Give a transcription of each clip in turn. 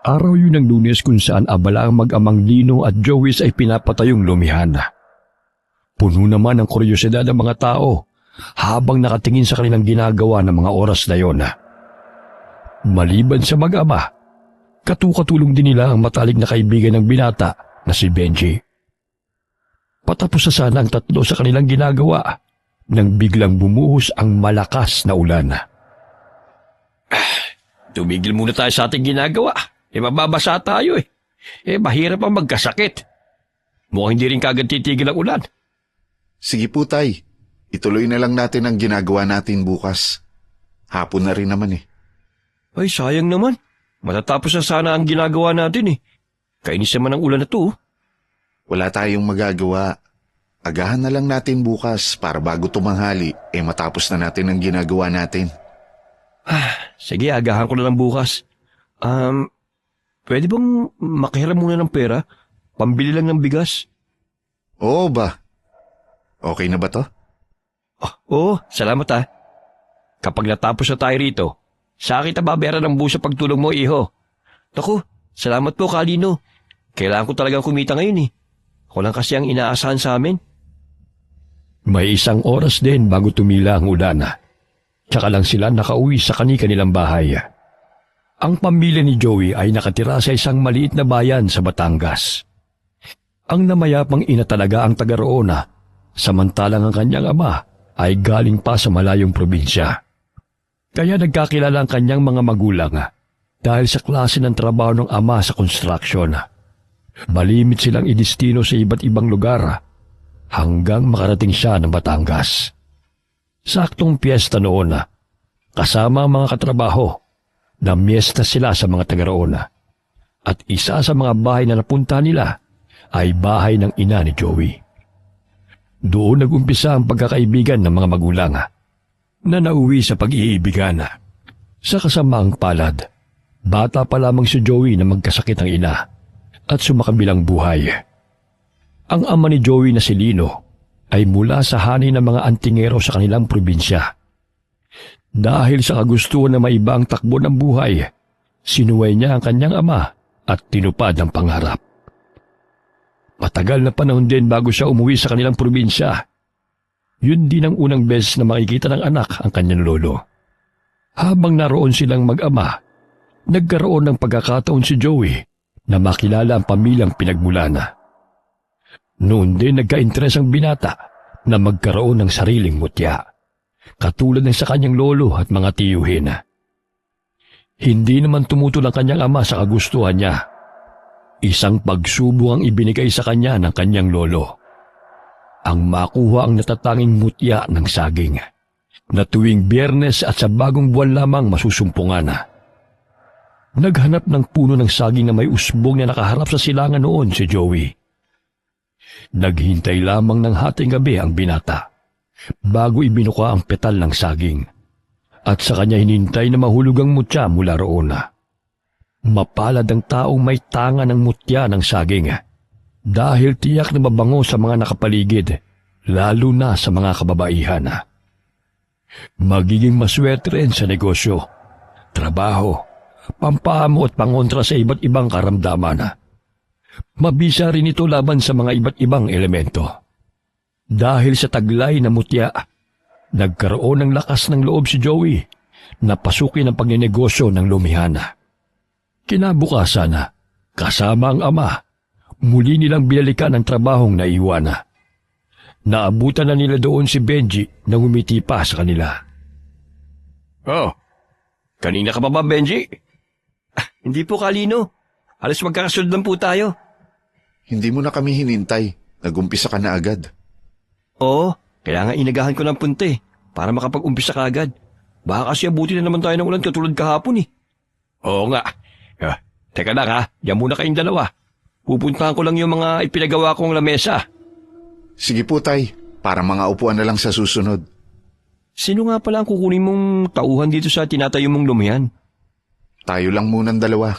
Araw yun ng Lunes kung saan abala ang mag-amang Lino at Joey's ay pinapatayong lumihan. Puno naman ang kuryosidad ng mga tao habang nakatingin sa kanilang ginagawa ng mga oras na yon. Maliban sa mag-ama, katukatulong din nila ang matalik na kaibigan ng binata na si Benji. Patapos na sana ang tatlo sa kanilang ginagawa nang biglang bumuhos ang malakas na ulan. Tumigil muna tayo sa ating ginagawa. Mababasa tayo . Mahirap ang magkasakit. Mukhang hindi rin kagad titigil ang ulan. Sige po, Tay. Ituloy na lang natin ang ginagawa natin bukas. Hapon na rin naman . Ay, sayang naman. Matatapos na sana ang ginagawa natin . Kainis naman ang ulan na to. Wala tayong magagawa. Agahan na lang natin bukas para bago tumanghali, matapos na natin ang ginagawa natin. Sige, agahan ko na lang bukas. Pwede bang makihiram muna ng pera? Pambili lang ng bigas. Oo ba? Okay na ba to? Oo, salamat . Kapag natapos na tayo rito, sa akin babayaran ng buo sa pagtulong mo, iho. Naku, salamat po, Kalino. Kailangan ko talagang kumita ngayon . Ako lang kasi ang inaasahan sa amin. May 1 oras din bago tumila ang ulan. Tsaka lang sila nakauwi sa kanilang bahay. Ang pamilya ni Joey ay nakatira sa isang maliit na bayan sa Batangas. Ang namayapang ina talaga ang taga roon, samantalang ang kanyang ama ay galing pa sa malayong probinsya. Kaya nagkakilala ang kanyang mga magulang dahil sa klase ng trabaho ng ama sa construction. Malimit silang idestino sa iba't ibang lugar hanggang makarating siya ng Batangas. Saktong piyesta noon, kasama ang mga katrabaho, namiesta sila sa mga taga roon. At isa sa mga bahay na napunta nila ay bahay ng ina ni Joey. Doon nag-umpisa ang pagkakaibigan ng mga magulang na nauwi sa pag-iibigan. Sa kasamaang palad, bata pa lamang si Joey na magkasakit ang ina at sumakabilang buhay. Ang ama ni Joey na si Lino ay mula sa hani ng mga antingero sa kanilang probinsya. Dahil sa kagustuhan na maiba ang takbo ng buhay, sinuway niya ang kanyang ama at tinupad ang pangarap. Matagal na panahon din bago siya umuwi sa kanilang probinsya. Yun din ang unang beses na makikita ng anak ang kanyang lolo. Habang naroon silang mag-ama, nagkaroon ng pagkakataon si Joey na makilala ang pamilyang pinagmulan. Noon din nagka-interes ang binata na magkaroon ng sariling mutya, katulad ng sa kanyang lolo at mga tiyuhin. Hindi naman tumutol ang kanyang ama sa kagustuhan niya. Isang pagsubok ang ibinigay sa kanya ng kanyang lolo. Ang makuha ang natatanging mutya ng saging, na tuwing Biyernes at sa bagong buwan lamang masusumpungan. Naghanap ng puno ng saging na may usbong na nakaharap sa silangan noon si Joey. Naghintay lamang ng hating gabi ang binata bago ibinuka ang petal ng saging at sa kanya hinintay na mahulog ang mutya mula roon. Mapalad ang taong may tanga ng mutya ng saging dahil tiyak na mabango sa mga nakapaligid, lalo na sa mga kababaihan. Magiging maswerte rin sa negosyo, trabaho, pampamo at pangontra sa iba't ibang karamdaman. Mabisa rin ito laban sa mga iba't ibang elemento. Dahil sa taglay na mutya, nagkaroon ng lakas ng loob si Joey na pasukin ang pagnenegosyo ng lumihan. Kinabukasan, kasama ang ama, muli nilang binalikan ang trabahong naiwan. Naabutan na nila doon si Benji na ngumiti pa sa kanila. Oh, kanina ka pa ba, Benji? Hindi po, Kalino. Halos magkakasunod lang po tayo. Hindi mo na kami hinintay. Nag-umpisa ka na agad. Oo, kaya nga inagahan ko ng punte para makapag-umpisa ka agad. Baka kasi abuti na naman tayo ng ulan katulad kahapon . Oo nga. Teka lang diyan muna kayong dalawa. Pupuntahan ko lang yung mga ipinagawa kong lamesa. Sige po, Tay. Para mga upuan na lang sa susunod. Sino nga pala ang kukunin mong tauhan dito sa tinatayo mong lumihan? Tayo lang munang dalawa.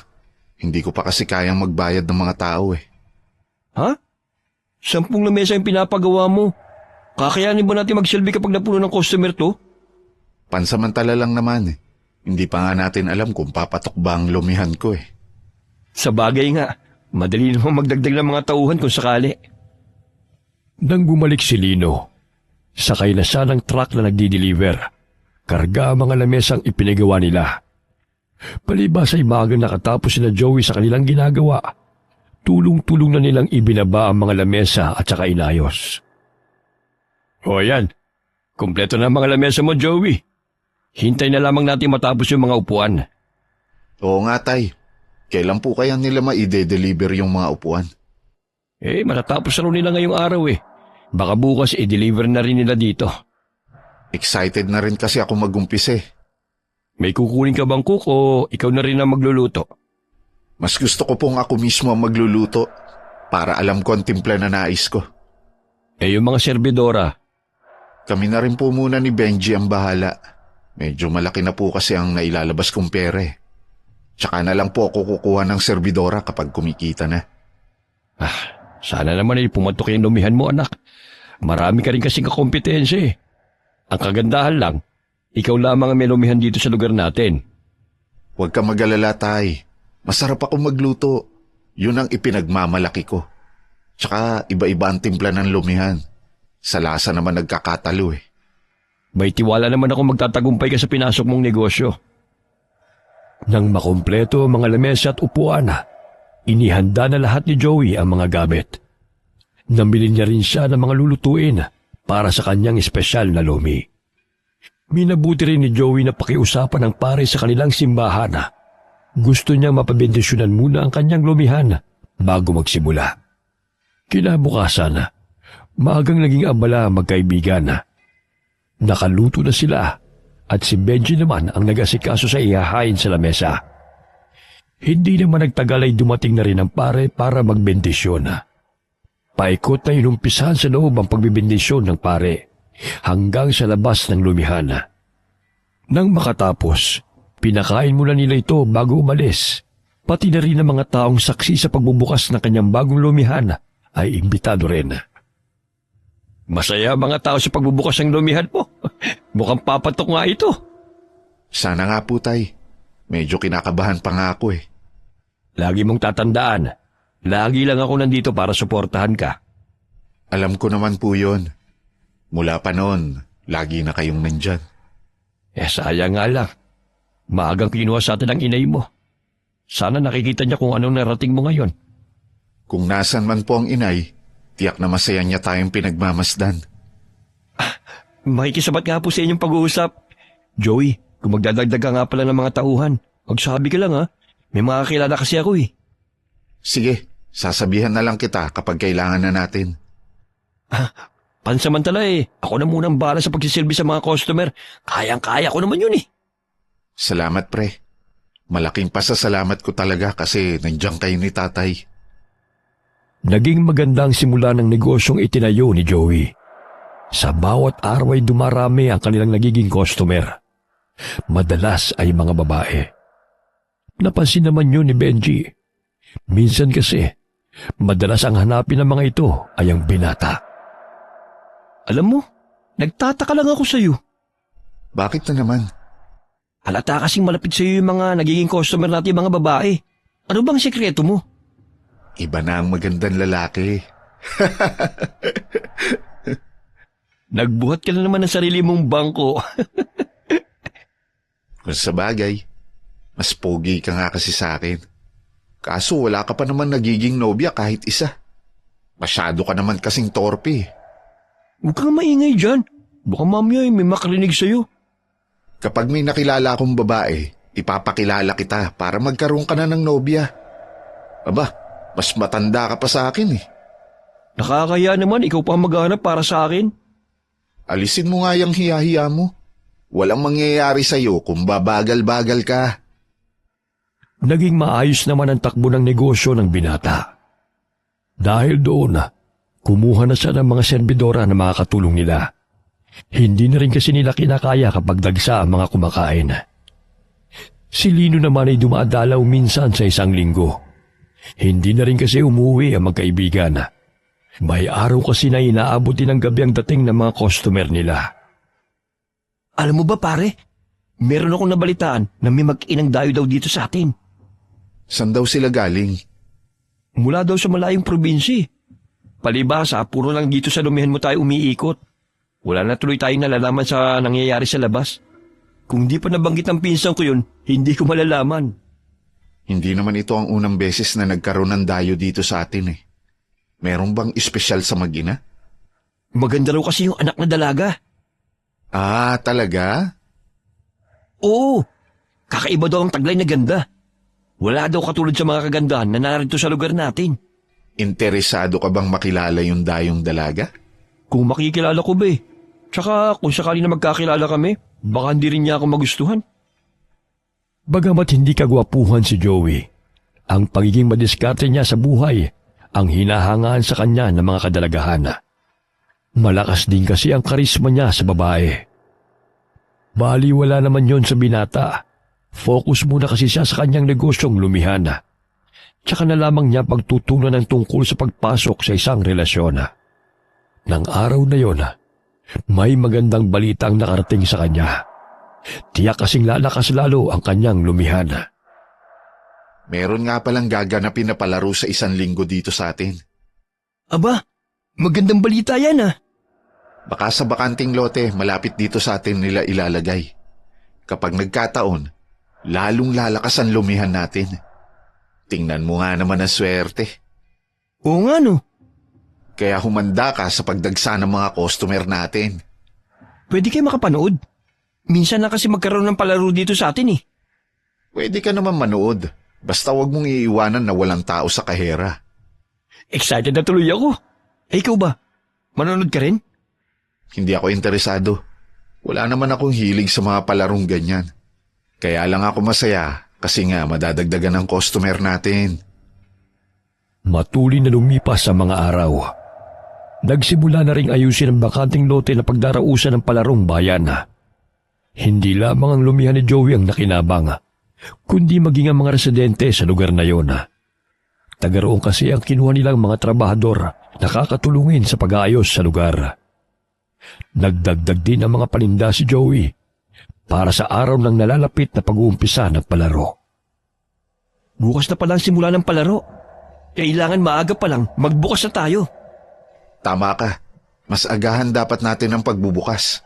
Hindi ko pa kasi kayang magbayad ng mga tao . Ha? 10 lamesa yung pinapagawa mo. Kakayanin ba natin magsilbi kapag napuno ng customer to? Pansamantala lang naman . Hindi pa nga natin alam kung papatok ba ang lumihan ko . Sa bagay nga, madali namang magdagdag ng mga tauhan kung sakali. Nang bumalik si Lino, sakay na siya ng truck na nagdi-deliver. Karga ang mga lamesang ipinagawa nila. Palibas ay maagang nakatapos sina Joey sa kanilang ginagawa. Tulong-tulong na nilang ibinaba ang mga lamesa at saka inayos. O yan, kumpleto na ang mga lamesa mo, Joey. Hintay na lamang natin matapos yung mga upuan. Oo nga, Tay. Kailan po kaya nila maide-deliver yung mga upuan? Matatapos na rin nila ngayong araw eh. Baka bukas i-deliver na rin nila dito. Excited na rin kasi ako mag-umpisa eh. May kukunin ka bang cook o ikaw na rin ang magluluto? Mas gusto ko pong ako mismo ang magluluto para alam ko ang timpla na nais ko. Yung mga serbidora. Kami na rin po muna ni Benji ang bahala. Medyo malaki na po kasi ang nailalabas kong pera eh. Tsaka na lang po ako kukuha ng serbidora kapag kumikita na. Sana naman ay pumatok yung lumihan mo, anak. Marami ka rin kasing kakompetensya eh. Ang kagandahan lang, ikaw lamang ang may lumihan dito sa lugar natin. Huwag ka mag-alala, Tay. Masarap ako magluto. Yun ang ipinagmamalaki ko. Tsaka iba-iba ang timpla ng lumihan. Sa lasa naman nagkakatalo eh. May tiwala naman ako magtatagumpay ka sa pinasok mong negosyo. Nang makumpleto ang mga lamesa at upuan, inihanda na lahat ni Joey ang mga gamit. Namili niya rin siya ng mga lulutuin para sa kanyang espesyal na lumi. Minabuti rin ni Joey na pakiusapan ng pare sa kanilang simbahan. Gusto niyang mapabendisyonan muna ang kanyang lumihan bago magsimula. Kinabukasan, maagang naging abala ang magkaibigan. Nakaluto na sila at si Benji naman ang nag-asikaso sa ihahain sa lamesa. Hindi naman nagtagal ay dumating na rin ang pare para magbendisyon. Paikot na inumpisahan sa loob ang pagbibendisyon ng pare hanggang sa labas ng lumihan. Nang makatapos, pinakain muna nila ito bago umalis. Pati na rin ang mga taong saksi sa pagbubukas ng kanyang bagong lumihan ay imbitado rin. Masaya mga tao sa pagbubukas ng lumihan mo. Mukhang papatok nga ito. Sana nga po, Tay. Medyo kinakabahan pa nga ako eh. Lagi mong tatandaan, lagi lang ako nandito para suportahan ka. Alam ko naman po yun. Mula pa noon, lagi na kayong nandyan. Sayang nga lang. Maagang kinuha sa atin ang inay mo. Sana nakikita niya kung anong narating mo ngayon. Kung nasan man po ang inay, tiyak na masaya niya tayong pinagmamasdan. Makikisabat nga po sa inyong pag-uusap. Joey, kung magdadagdag ka nga pala ng mga tauhan, magsabi ka lang ha. May mga kilala kasi ako eh. Sige, sasabihan na lang kita kapag kailangan na natin. Pansamantala eh. Ako na munang bahala sa pagsisilbi sa mga customer. Kayang-kaya ko naman yun eh. Salamat, pre. Malaking pasasalamat ko talaga kasi nandiyan kayo ni tatay. Naging magandang simula ng negosyong itinayo ni Joey. Sa bawat araw ay dumarami ang kanilang nagiging customer. Madalas ay mga babae. Napansin naman yun ni Benji. Minsan kasi, madalas ang hanapin ng mga ito ay ang binata. Alam mo, nagtataka lang ako sa'yo. Bakit na naman? Halata kasing malapit sa'yo yung mga nagiging customer natin mga babae. Ano bang sekreto mo? Iba na ang magandang lalaki. Nagbuhat ka na naman ng sarili mong bangko. Kung sa bagay, mas pogi ka nga kasi sa akin. Kaso wala ka pa naman nagiging nobya kahit isa. Masyado ka naman kasing torpe. Huwag kang maingay dyan. Baka mamaya may makarinig sa'yo. Kapag may nakilala akong babae, ipapakilala kita para magkaroon ka na ng nobya. Aba, mas matanda ka pa sa akin eh. Nakakaya naman, ikaw pa maghanap para sa akin. Alisin mo nga yung hiya-hiya mo. Walang mangyayari sa'yo kung babagal-bagal ka. Naging maayos naman ang takbo ng negosyo ng binata. Dahil doon, kumuha na siya ng mga serbidora na makakatulong nila. Hindi na rin kasi nila kinakaya kapag dagsa ang mga kumakain. Si Lino naman ay dumadalaw minsan sa isang linggo. Hindi na rin kasi umuwi ang magkaibigan. May araw kasi na inaabot din ng gabi ang dating ng mga customer nila. Alam mo ba pare, meron akong nabalitaan na may mag-inang dayo daw dito sa atin. San daw sila galing? Mula daw sa malayong probinsya. Palibhasa, puro lang dito sa lumihan mo tayo umiikot. Wala na tuloy tayong nalalaman sa nangyayari sa labas. Kung di pa nabanggit ng pinsan ko yun, hindi ko malalaman. Hindi naman ito ang unang beses na nagkaroon ng dayo dito sa atin eh. Meron bang espesyal sa mag-ina? Maganda raw kasi yung anak na dalaga. Ah, talaga? Oo, kakaiba daw ang taglay na ganda. Wala daw katulad sa mga kagandahan na narito sa lugar natin. Interesado ka bang makilala yung dayong dalaga? Kung makikilala ko ba eh. Tsaka kung sakali na magkakilala kami, baka hindi rin niya ako magustuhan. Bagamat hindi kagwapuhan si Joey, ang pagiging madiskarte niya sa buhay ang hinahangaan sa kanya ng mga kadalagahan. Malakas din kasi ang karisma niya sa babae. Baliwala naman yon sa binata. Focus muna kasi siya sa kanyang negosyong lumihan. Tsaka na lamang niya pagtutunan ng tungkol sa pagpasok sa isang relasyon. Nang araw na yon, may magandang balitang nakarating sa kanya. Tiyak kasing lalakas lalo ang kanyang lumihan. Meron nga palang gaganapin na palaro sa 1 linggo dito sa atin. Aba, magandang balita yan ah. Baka sa bakanting lote malapit dito sa atin nila ilalagay. Kapag nagkataon, lalong lalakas ang lumihan natin. Tingnan mo nga naman ang swerte. Oo nga no. Kaya humanda ka sa pagdagsa ng mga customer natin. Pwede kayo makapanood. Minsan na kasi magkaroon ng palaro dito sa atin eh. Pwede ka naman manood. Basta wag mong iiwanan na walang tao sa kahera. Excited na tuloy ako. Eh ikaw ba? Manonood ka rin? Hindi ako interesado. Wala naman akong hilig sa mga palarong ganyan. Kaya lang ako masaya kasi nga madadagdagan ng customer natin. Matuloy na lumipas sa mga araw. Nagsimula na ring ayusin ang bakanting lote na pagdarausan ng palarong bayan. Hindi lamang ang lumihan ni Joey ang nakinabang, kundi maging ang mga residente sa lugar na yon. Tagaroon kasi ang kinuha nilang mga trabahador na kakatulungin sa pag-aayos sa lugar. Nagdagdag din ang mga paninda si Joey para sa araw ng nalalapit na pag-uumpisa ng palaro. Bukas na palang simula ng palaro. Kailangan maaga pa lang magbukas na tayo. Tama ka. Mas agahan dapat natin ang pagbubukas.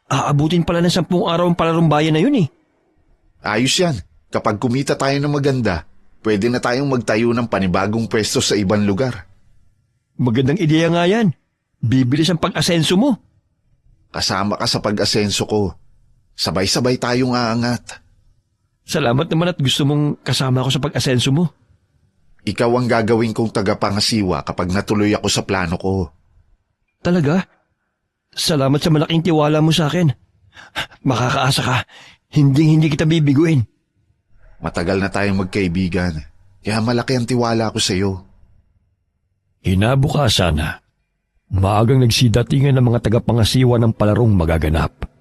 Aabutin pala ng 10 araw ang palarong bayan na yun eh. Ayos yan. Kapag kumita tayo ng maganda, pwede na tayong magtayo ng panibagong pwesto sa ibang lugar. Magandang ideya nga yan. Bibilis ang pag-asenso mo. Kasama ka sa pag-asenso ko. Sabay-sabay tayong aangat. Salamat naman at gusto mong kasama ako sa pag-asenso mo. Ikaw ang gagawin kong tagapangasiwa kapag natuloy ako sa plano ko. Talaga? Salamat sa malaking tiwala mo sa akin. Makakaasa ka. Hindi kita bibiguin. Matagal na tayong magkaibigan. Kaya malaki ang tiwala ko sa iyo. Inabukasan, maagang nagsidatingan ng mga tagapangasiwa ng palarong magaganap.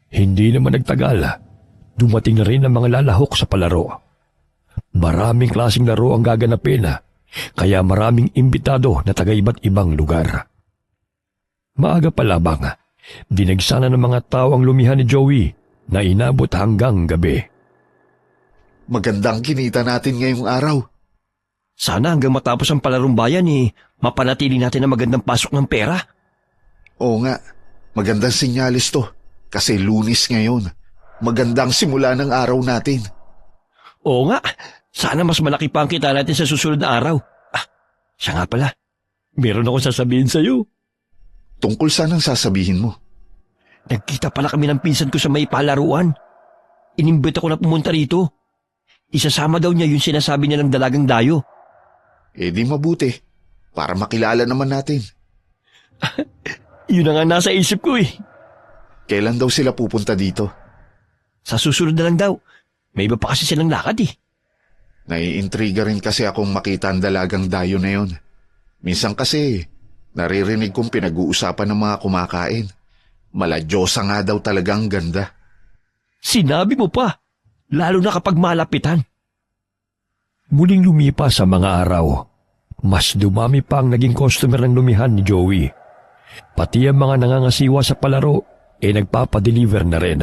Hindi naman nagtagal, dumating na rin ang mga lalahok sa palaro. Maraming klaseng laro ang gaganapin, kaya maraming imbitado na taga-iba't ibang lugar. Maaga pa lamang, dinagsana ng mga tao ang lumihan ni Joey na inabot hanggang gabi. Magandang kinita natin ngayong araw. Sana hanggang matapos ang palarong bayan mapanatili natin ang magandang pasok ng pera. Oo nga, magandang sinyalis to. Kasi Lunes ngayon. Magandang simula ng araw natin. Oo nga, sana mas malaki pa ang kita natin sa susunod na araw. Siya nga pala, meron akong sasabihin sa'yo. Tungkol saan ang sasabihin mo? Nagkita pala kami ng pinsan ko sa may palaruan. Inimbita ko na pumunta rito. Isasama daw niya yung sinasabi niya ng dalagang dayo. Eh di mabuti, para makilala naman natin. Yun na nga nasa isip ko eh. Kailan daw sila pupunta dito? Sa susunod na lang daw. May iba pa kasi silang lakad eh. Naiintriga rin kasi akong makita ang dalagang dayo na yun. Minsan kasi, naririnig kong pinag-uusapan ng mga kumakain. Maladyosa nga daw talagang ganda. Sinabi mo pa, lalo na kapag malapitan. Muling lumipas sa mga araw. Mas dumami pa ang naging customer ng lumihan ni Joey. Pati ang mga nangangasiwa sa palaro nagpapadeliver na rin.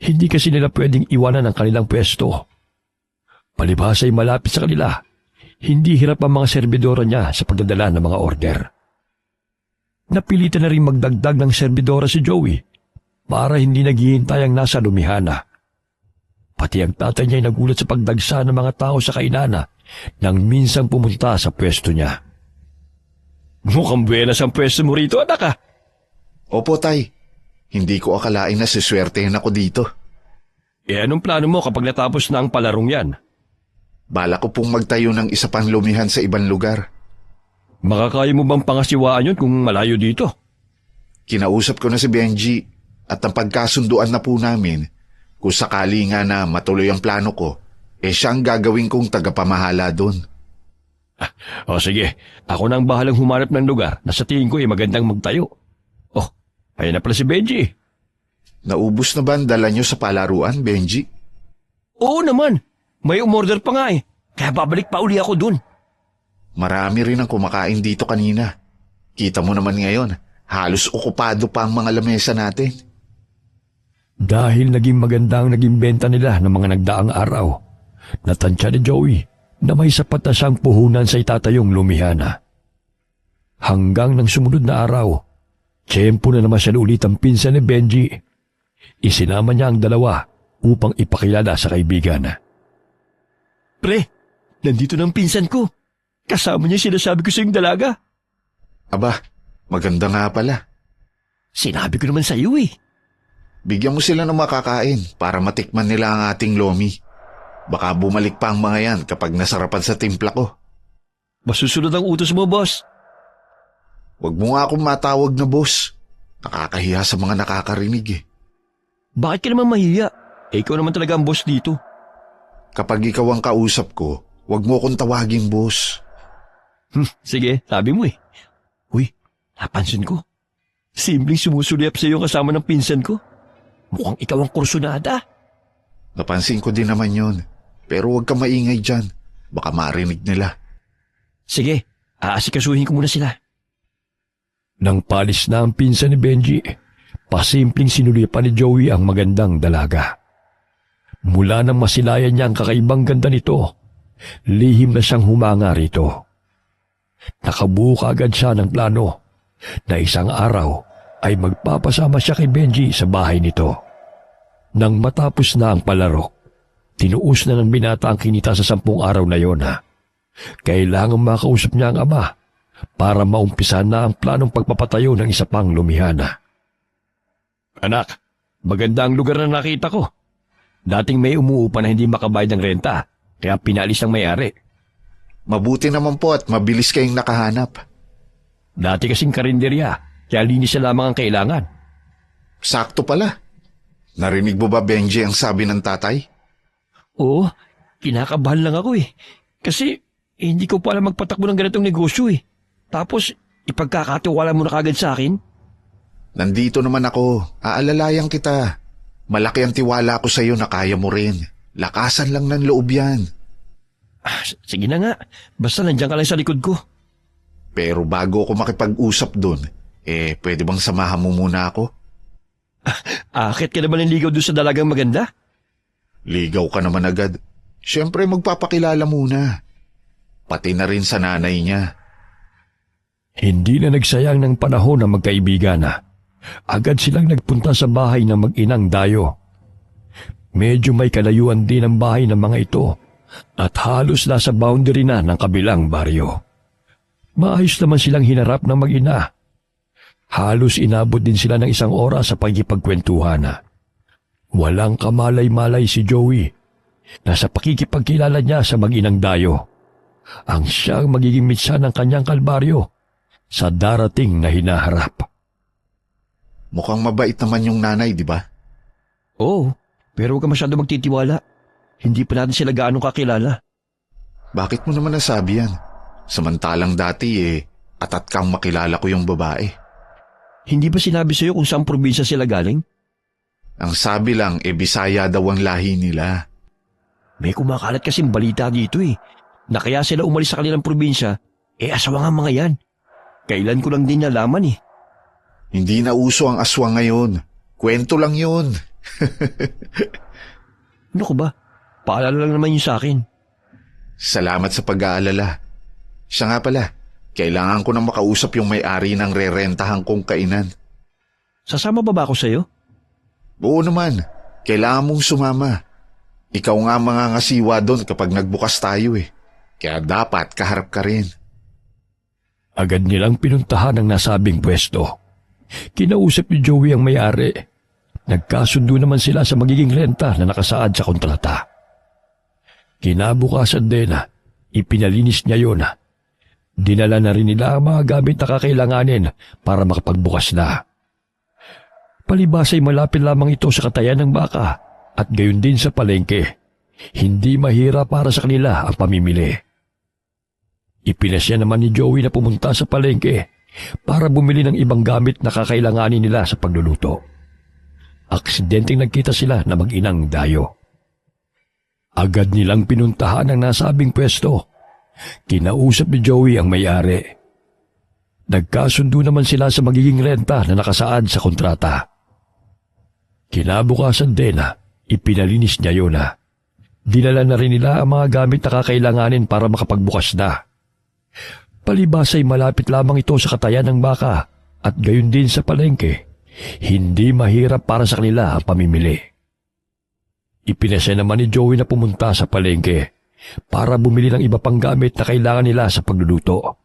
Hindi kasi nila pwedeng iwanan ang kanilang pwesto. Palibhas ay malapit sa kanila. Hindi hirap ang mga serbidora niya sa pagdadala ng mga order. Napilitan na rin magdagdag ng serbidora si Joey para hindi naghihintay ang nasa lumihana. Pati ang tatay niya ay nagulat sa pagdagsa ng mga tao sa kainana nang minsang pumunta sa pwesto niya. Mukhang buenas ang pwesto mo rito, anak ah. Opo, Tay. Hindi ko akalain na siswertehin ako dito. Anong plano mo kapag natapos na ang palarong yan? Bala ko pong magtayo ng isa pang lumihan sa ibang lugar. Makakaya mo bang pangasiwaan yun kung malayo dito? Kinausap ko na si Benji at ang pagkasunduan na po namin, kung sakali nga na matuloy ang plano ko, siya ang gagawin kong tagapamahala doon. O sige, ako na ang bahalang humanap ng lugar na sa tingin ko ay magandang magtayo. Oh, ayun na pala si Benji. Naubos na ba ang dala niyo sa palaruan, Benji? Oo naman, may umorder pa nga eh. Kaya babalik pa uli ako dun. Marami rin ang kumakain dito kanina. Kita mo naman ngayon, halos okupado pa ang mga lamesa natin. Dahil naging maganda ang naging benta nila ng mga nagdaang araw, natansya ni Joey na may sapat na siyang puhunan sa itatayong lumihana. Hanggang nang sumunod na araw, tiyempo na naman siya ulit ang pinsan ni Benji. Isinama niya ang dalawa upang ipakilala sa kaibigan. Pre, nandito ng pinsan ko. Kasama niya sinasabi ko sa iyong dalaga. Aba, maganda nga pala. Sinabi ko naman sa iyo eh. Bigyan mo sila ng makakain para matikman nila ang ating lomi. Baka bumalik pa ang mga yan kapag nasarapan sa timpla ko. Masusunod ang utos mo, boss. Huwag mo nga akong matawag na boss. Nakakahiya sa mga nakakarinig eh. Bakit ka naman mahiya? Ikaw naman talaga ang boss dito. Kapag ikaw ang kausap ko, huwag mo akong tawaging boss. Sige, sabi mo eh. Uy, napansin ko. Simpleng sumusulyap sa iyo kasama ng pinsan ko. Mukhang ikaw ang kursunada. Napansin ko din naman yon. Pero huwag ka maingay dyan. Baka marinig nila. Sige, aasikasuhin ko muna sila. Nang palis na ang pinsan ni Benji, pasimpleng sinulipan ni Joey ang magandang dalaga. Mula nang masilayan niya ang kakaibang ganda nito, lihim na siyang humanga rito. Nakabuo kaagad siya ng plano na isang araw ay magpapasama siya kay Benji sa bahay nito. Nang matapos na ang palaro, tinuos na ng binata ang kinita sa 10 araw na yon. Kailangang makausap niya ang ama para maumpisa na ang planong pagpapatayo ng isa pang lumihana. Anak, maganda ang lugar na nakita ko. Dating may umuupa na hindi makabayad ng renta, kaya pinalis ng may-ari. Mabuti naman po at mabilis kayong nakahanap. Dati kasing karinderya, kaya linis na lamang ang kailangan. Sakto pala. Narinig mo ba, Benji, ang sabi ng tatay? Oo, kinakabahan lang ako eh. Kasi hindi ko pala magpatakbo ng ganitong negosyo eh. Tapos ipagkakatiwala mo na kagad sa akin. Nandito naman ako. Aalalayan kita. Malaki ang tiwala ko sa iyo na kaya mo rin. Lakasan lang ng loob yan. Sige na nga. Basta nandiyan ka lang sa likod ko. Pero bago ako makipag-usap dun, pwede bang samahan mo muna ako? Akit ka naman ng ligaw doon sa dalagang maganda? Ligaw ka naman agad. Siyempre magpapakilala muna. Pati na rin sa nanay niya. Hindi na nagsayang ng panahon na magkaibigan na. Agad silang nagpunta sa bahay ng mag-inang Dayo. Medyo may kalayuan din ang bahay ng mga ito at halos nasa boundary na ng kabilang baryo. Maayos naman silang hinarap ng mag-ina. Halos inabot din sila ng 1 oras sa pagkipagkwentuhan. Walang kamalay-malay si Joey na sa pakikipagkilala niya sa mag-inang Dayo, ang siyang magiging mitsa ng kanyang kalbaryo sa darating na hinaharap. Mukhang mabait naman yung nanay, di ba? Oo, pero huwag ka masyado magtitiwala. Hindi pa natin sila gaano kakilala. Bakit mo naman nasabi yan? Samantalang dati atat kang makilala ko yung babae. Hindi ba sinabi sa'yo kung saan probinsya sila galing? Ang sabi lang, Bisaya daw ang lahi nila. May kumakalat kasing balita dito na kaya sila umalis sa kanilang probinsya, aswang ang mga yan. Kailan ko lang din nalaman Hindi na uso ang aswang ngayon. Kwento lang yun. Ano ko ba? Paalala lang naman yun sa akin. Salamat sa pag-aalala. Siya nga pala, kailangan ko nang makausap yung may-ari ng rerentahan kong kainan. Sasama ba ako sa'yo? Oo naman, kailangan mong sumama. Ikaw nga mangangasiwa doon kapag nagbukas tayo eh. Kaya dapat kaharap ka rin. Agad nilang pinuntahan ang nasabing pwesto. Kinausap ni Joey ang may-ari. Nagkasundo naman sila sa magiging renta na nakasaad sa kontrata. Kinabukasan din, ipinalinis niya yun. Dinala na rin nila ang mga gamit na kakailanganin para makapagbukas na. Palibas ay malapit lamang ito sa katayan ng baka at gayon din sa palengke. Hindi mahirap para sa kanila ang pamimili. Ipinasya naman ni Joey na pumunta sa palengke para bumili ng ibang gamit na kakailanganin nila sa pagluluto. Aksidenteng nagkita sila na mag-inang Dayo. Agad nilang pinuntahan ang nasabing pwesto. Kinausap ni Joey ang may-ari. Nagkasundo naman sila sa magiging renta na nakasaad sa kontrata. Kinabukasan din, ipinalinis niya yun. Dinala na rin nila ang mga gamit na kakailanganin para makapagbukas na. Palibas ay malapit lamang ito sa katayan ng baka at gayon din sa palengke. Hindi mahirap para sa kanila ang pamimili. Ipinasya naman ni Joey na pumunta sa palengke para bumili ng iba pang gamit na kailangan nila sa pagluluto.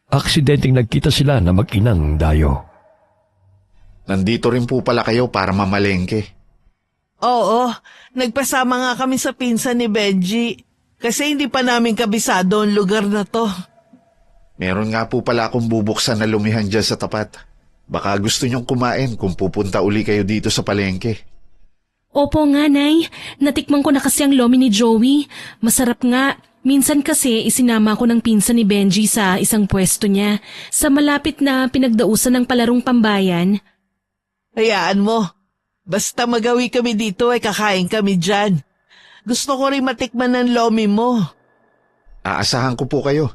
Aksidenteng nagkita sila na mag-inang Dayo. Nandito rin po pala kayo para mamalengke. Oo, nagpasama nga kami sa pinsan ni Benji kasi hindi pa namin kabisado ang lugar na to. Meron nga po pala akong bubuksan na lumihan dyan sa tapat. Baka gusto niyong kumain kung pupunta uli kayo dito sa palengke. Opo nga, Nay. Natikman ko na kasi ang lomi ni Joey. Masarap nga. Minsan kasi isinama ko ng pinsan ni Benji sa isang pwesto niya sa malapit na pinagdausan ng palarong pambayan. Hayaan mo. Basta magawi kami dito ay kakain kami dyan. Gusto ko rin matikman ng lomi mo. Aasahan ko po kayo.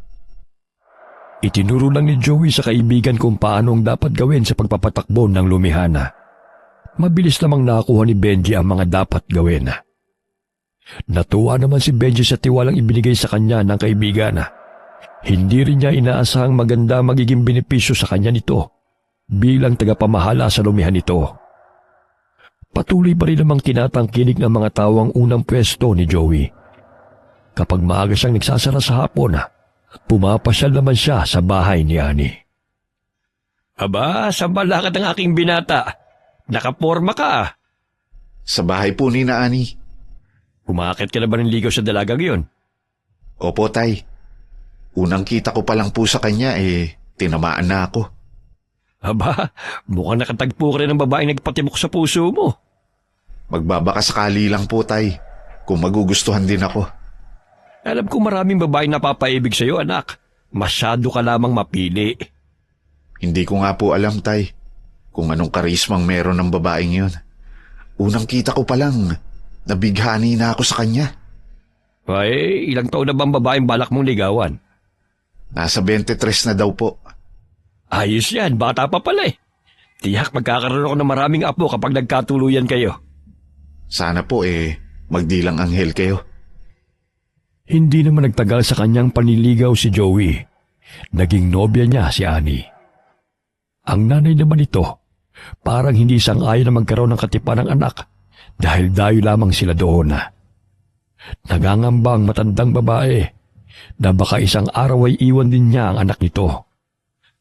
Itinuro lang ni Joey sa kaibigan kung paano ang dapat gawin sa pagpapatakbo ng lumihana. Mabilis namang nakuha ni Benji ang mga dapat gawin. Natuwa naman si Benji sa tiwalang ibinigay sa kanya ng kaibigan. Hindi rin niya inaasahang maganda magiging benepisyo sa kanya nito bilang tagapamahala sa lumihan nito. Patuloy pa rin namang tinatangkilik ng mga tao ang unang pwesto ni Joey. Kapag maaga siyang nagsasara sa hapon, pumapasyal naman siya sa bahay ni Annie. Aba, sa balakat ng aking binata. Nakaporma ka. Sa bahay po ni na Ani. Umakit ka na ba ng ligaw sa dalagang yun? Opo, Tay. Unang kita ko pa lang po sa kanya tinamaan na ako. Aba, mukhang nakatagpo ka rin ng babaeng nagpatibok sa puso mo. Magbabaka sakali lang po, Tay, kung magugustuhan din ako. Alam ko maraming babaeng napapaibig sa'yo, anak. Masyado ka lamang mapili. Hindi ko nga po alam, Tay, kung anong karismang meron ng babaeng yun. Unang kita ko pa lang, nabighani na ako sa kanya. Ay, ilang taon na bang babaeng balak mong ligawan? Nasa 23 na daw po. Ayos yan, bata pa pala eh. Tiyak magkakaroon ako ng maraming apo kapag nagkatuluyan kayo. Sana po magdilang anghel kayo. Hindi naman nagtagal sa kanyang panliligaw si Joey. Naging nobya niya si Annie. Ang nanay naman ito, parang hindi sang-ayon na magkaroon ng katipan ng anak dahil dayo lamang sila doon. Nagangamba ang matandang babae na baka isang araw ay iwan din niya ang anak nito.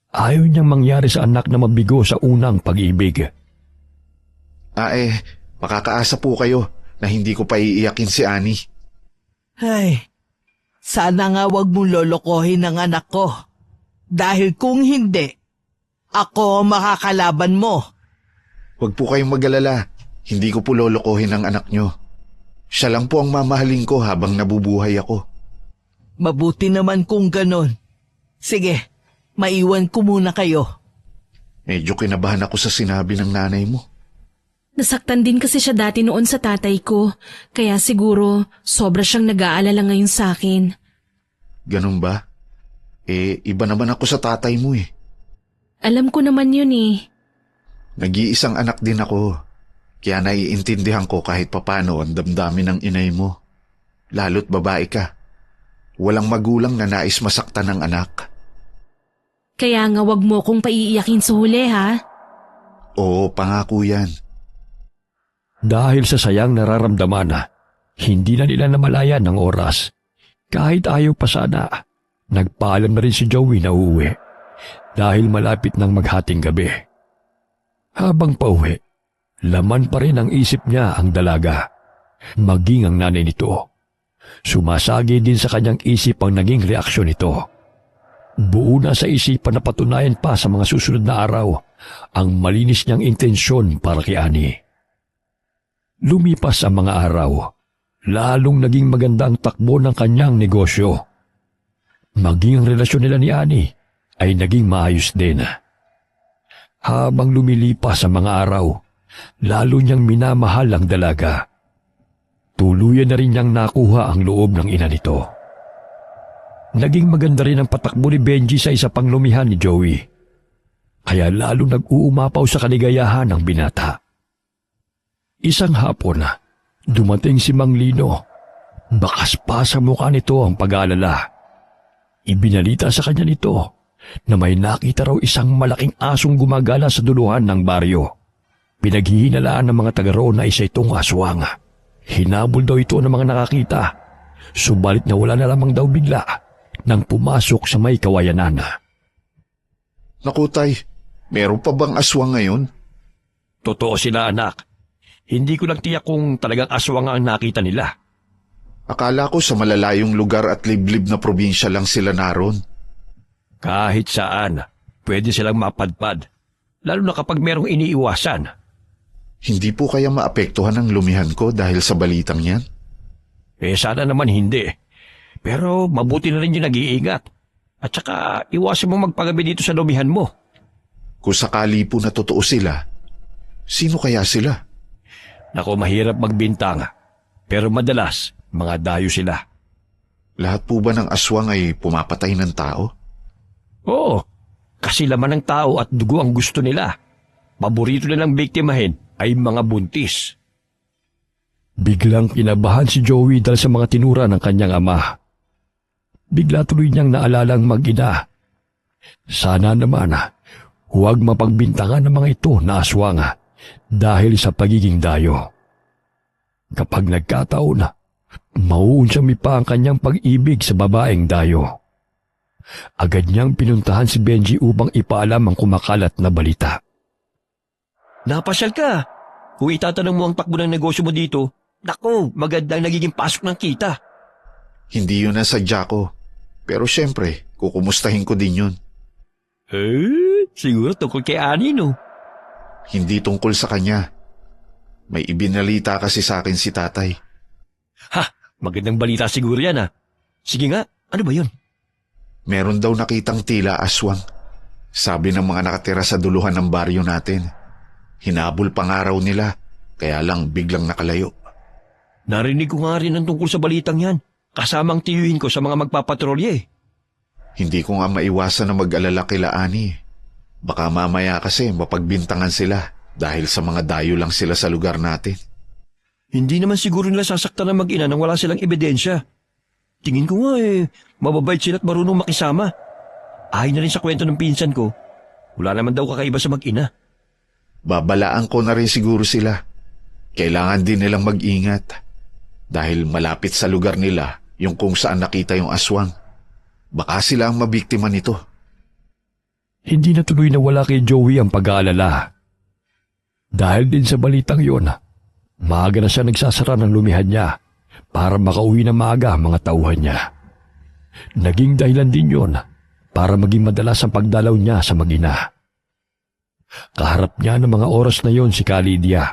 Ayaw niyang mangyari sa anak na mabigo sa unang pag-ibig. Makakaasa po kayo na hindi ko pa iiyakin si Annie. Ay, sana nga wag mong lolokohin ang anak ko. Dahil kung hindi, ako ang makakalaban mo. Huwag po kayong mag-alala. Hindi ko po lolokohin ang anak nyo. Siya lang po ang mamahalin ko habang nabubuhay ako. Mabuti naman kung ganon. Sige, maiwan ko muna kayo. Medyo kinabahan ako sa sinabi ng nanay mo. Nasaktan din kasi siya dati noon sa tatay ko, kaya siguro sobra siyang nag-aalala ngayon sa akin. Ganun ba? Iba naman ako sa tatay mo eh. Alam ko naman yun eh. Nag-iisang anak din ako, kaya naiintindihan ko kahit papano ang damdamin ng inay mo. Lalo't babae ka. Walang magulang na nais masaktan ng anak. Kaya nga wag mo kong paiiyakin sa huli, ha? Oo, pangako yan. Dahil sa sayang nararamdaman, hindi na nila namalayan ng oras. Kahit ayaw pa sana, nagpaalam na rin si Joey na uuwi dahil malapit ng maghating gabi. Habang pauwi, laman pa rin ang isip niya ang dalaga, maging ang nanay nito. Sumasagi din sa kanyang isip ang naging reaksyon nito. Buo na sa isipan na patunayan pa sa mga susunod na araw ang malinis niyang intensyon para kay Ani. Lumipas ang mga araw, lalong naging maganda ang takbo ng kanyang negosyo. Maging ang relasyon nila ni Ani ay naging maayos din. Habang lumilipas ang mga araw, lalo niyang minamahal ang dalaga. Tuluyan na rin niyang nakuha ang loob ng ina nito. Naging maganda rin ang patakbo ni Benji sa isa pang lumihan ni Joey. Kaya lalo nag-uumapaw sa kaligayahan ng binata. Isang hapon, dumating si Mang Lino. Bakas pa sa mukha nito ang pag-aalala. Ibinalita sa kanya nito na may nakita raw isang malaking asong gumagala sa duluhan ng baryo. Pinaghihinalaan ng mga taga roon na isa itong aswang. Hinabol daw ito ng mga nakakita, subalit nawala na lamang daw bigla nang pumasok sa may kawayanan. Naku tay, meron pa bang aswang ngayon? Totoo sila, anak. Hindi ko lang tiyak kung talagang aswang ang nakita nila. Akala ko sa malalayong lugar at liblib na probinsya lang sila naroon. Kahit saan, pwede silang mapadpad. Lalo na kapag merong iniiwasan. Hindi po kaya maapektuhan ang lumihan ko dahil sa balitang yan? Sana naman hindi. Pero mabuti na rin yung nag-iingat. At saka iwasan mo magpagabi dito sa lumihan mo. Kung sakali po na totoo sila, sino kaya sila? Naku, mahirap magbintang. Pero madalas, mga dayo sila. Lahat po ba ng aswang ay pumapatay ng tao? Oo, kasi laman ng tao at dugo ang gusto nila. Paborito nilang biktimahin ay mga buntis. Biglang kinabahan si Joey dahil sa mga tinura ng kanyang ama. Bigla tuloy niyang naalalang mag-ina. Sana naman, huwag mapagbintangan ng mga ito na aswang dahil sa pagiging dayo. Kapag nagkataon, mauunsyami pa ang kanyang pag-ibig sa babaeng dayo. Agad niyang pinuntahan si Benji upang ipaalam ang kumakalat na balita. Napasyal ka. Kung itatanong mo ang takbo ng negosyo mo dito, naku, magandang nagiging pasok ng kita. Hindi yun ang sadya ko. Pero syempre, kukumustahin ko din yun. Siguro tungkol kay Ani, no? Hindi tungkol sa kanya. May ibinalita kasi sa akin si tatay. Ha, magandang balita siguro yan, ha? Sige nga, ano ba yun? Meron daw nakitang tila aswang. Sabi ng mga nakatira sa duluhan ng baryo natin. Hinabol pang araw nila, kaya lang biglang nakalayo. Narinig ko nga rin ang tungkol sa balitang yan. Kasamang tiyuhin ko sa mga magpapatrolye. Hindi ko nga maiwasan na mag-alala kila Ani. Baka mamaya kasi mapagbintangan sila dahil sa mga dayo lang sila sa lugar natin. Hindi naman siguro nila sasaktan ng mag-ina nang wala silang ebidensya. Tingin ko nga mababait sila at marunong makisama. Ayon na rin sa kwento ng pinsan ko, wala naman daw kakaiba sa mag-ina. Babalaan ko na rin siguro sila. Kailangan din nilang mag-ingat. Dahil malapit sa lugar nila yung kung saan nakita yung aswang. Baka sila ang mabiktima nito. Hindi na tuloy na wala kay Joey ang pag-aalala. Dahil din sa balitang yon, maaga na siya nagsasara ng lumihan niya para makauwi na maaga ang mga tauhan niya. Naging dahilan din yon para maging madalas ang pagdalaw niya sa mag-ina. Kaharap niya ng mga oras na yon si Kalidia.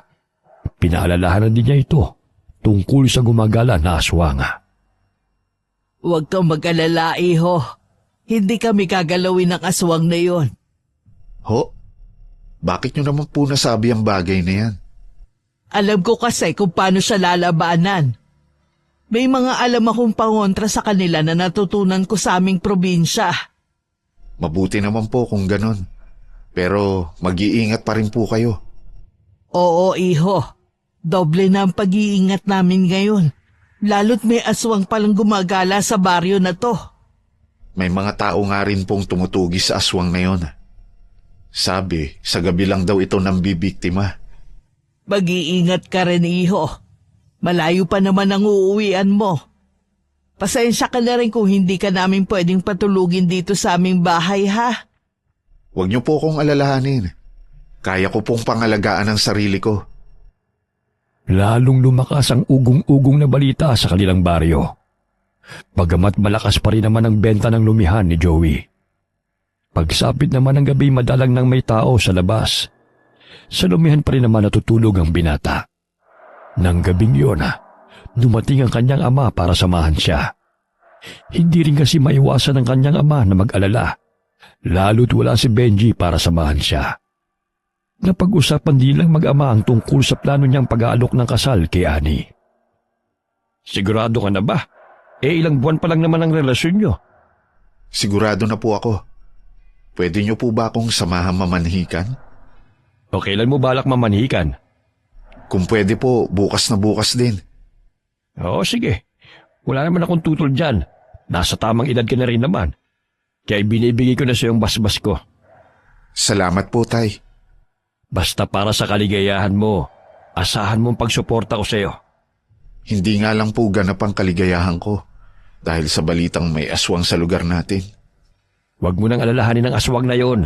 Pinaalalahanan din niya ito tungkol sa gumagala na aswang. Huwag kang mag-alala, iho. Hindi kami gagalawin ng aswang na yon. Ho? Bakit nyo naman po nasabi ang bagay na yan? Alam ko kasi kung paano siya lalabanan. May mga alam akong pangontra sa kanila na natutunan ko sa aming probinsya. Mabuti naman po kung ganon. Pero mag-iingat pa rin po kayo. Oo, iho. Doble na ang pag-iingat namin ngayon Lalo't may aswang palang gumagala sa baryo na to. May mga tao nga rin pong tumutugi sa aswang na yon. Sabi, sa gabi lang daw ito nambibiktima. Mag-iingat ka rin, iho. Malayo pa naman ang uuwian mo. Pasensya ka na rin kung hindi ka namin pwedeng patulugin dito sa aming bahay, ha? Huwag niyo po akong alalahanin. Kaya ko pong pangalagaan ang sarili ko. Lalong lumakas ang ugong-ugong na balita sa kanilang baryo. Bagamat malakas pa rin naman ang benta ng lumihan ni Joey. Pagsapit naman ng gabi madalang nang may tao sa labas. Sa lumihan pa rin naman natutulog ang binata. Nang gabing yun, dumating ang kanyang ama para samahan siya. Hindi rin kasi maiwasan ng kanyang ama na mag-alala, lalo't wala si Benji para samahan siya. Napag-usapan nilang mag-ama ang tungkol sa plano niyang pag-aalok ng kasal kay Annie. Sigurado ka na ba? Ilang buwan pa lang naman ang relasyon nyo. Sigurado na po ako. Pwede niyo po ba akong samahan mamanhikan? O kailan mo balak mamanhikan? Kung pwede po, bukas na bukas din. Oo, sige. Wala naman akong tutol dyan. Nasa tamang edad ka na rin naman. Kaya binibigay ko na sa yung basbas ko. Salamat po, Tay. Basta para sa kaligayahan mo, asahan mong pagsuporta ko sa iyo. Hindi nga lang po ganap ang kaligayahan ko dahil sa balitang may aswang sa lugar natin. Huwag mo nang alalahanin ang aswang na yon.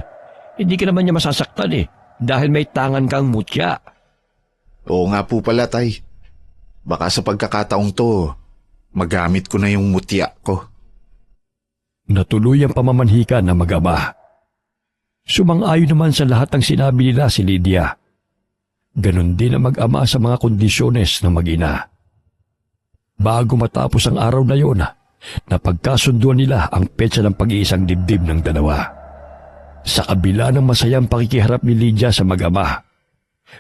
Hindi ka naman niya masasaktan dahil may tangan kang mutya. Oo nga po pala, Tay. Baka sa pagkakataong to, magamit ko na yung mutya ko. Natuloy ang pamamanhikan ng mag-ama. Sumang-ayon naman sa lahat ng sinabi nila si Lydia. Ganon din ang mag-ama sa mga kondisyones ng mag-ina. Bago matapos ang araw na yon, napagkasunduan nila ang petsa ng pag-iisang dibdib ng dalawa. Sa kabila ng masayang pakikiharap ni Lydia sa mag-ama,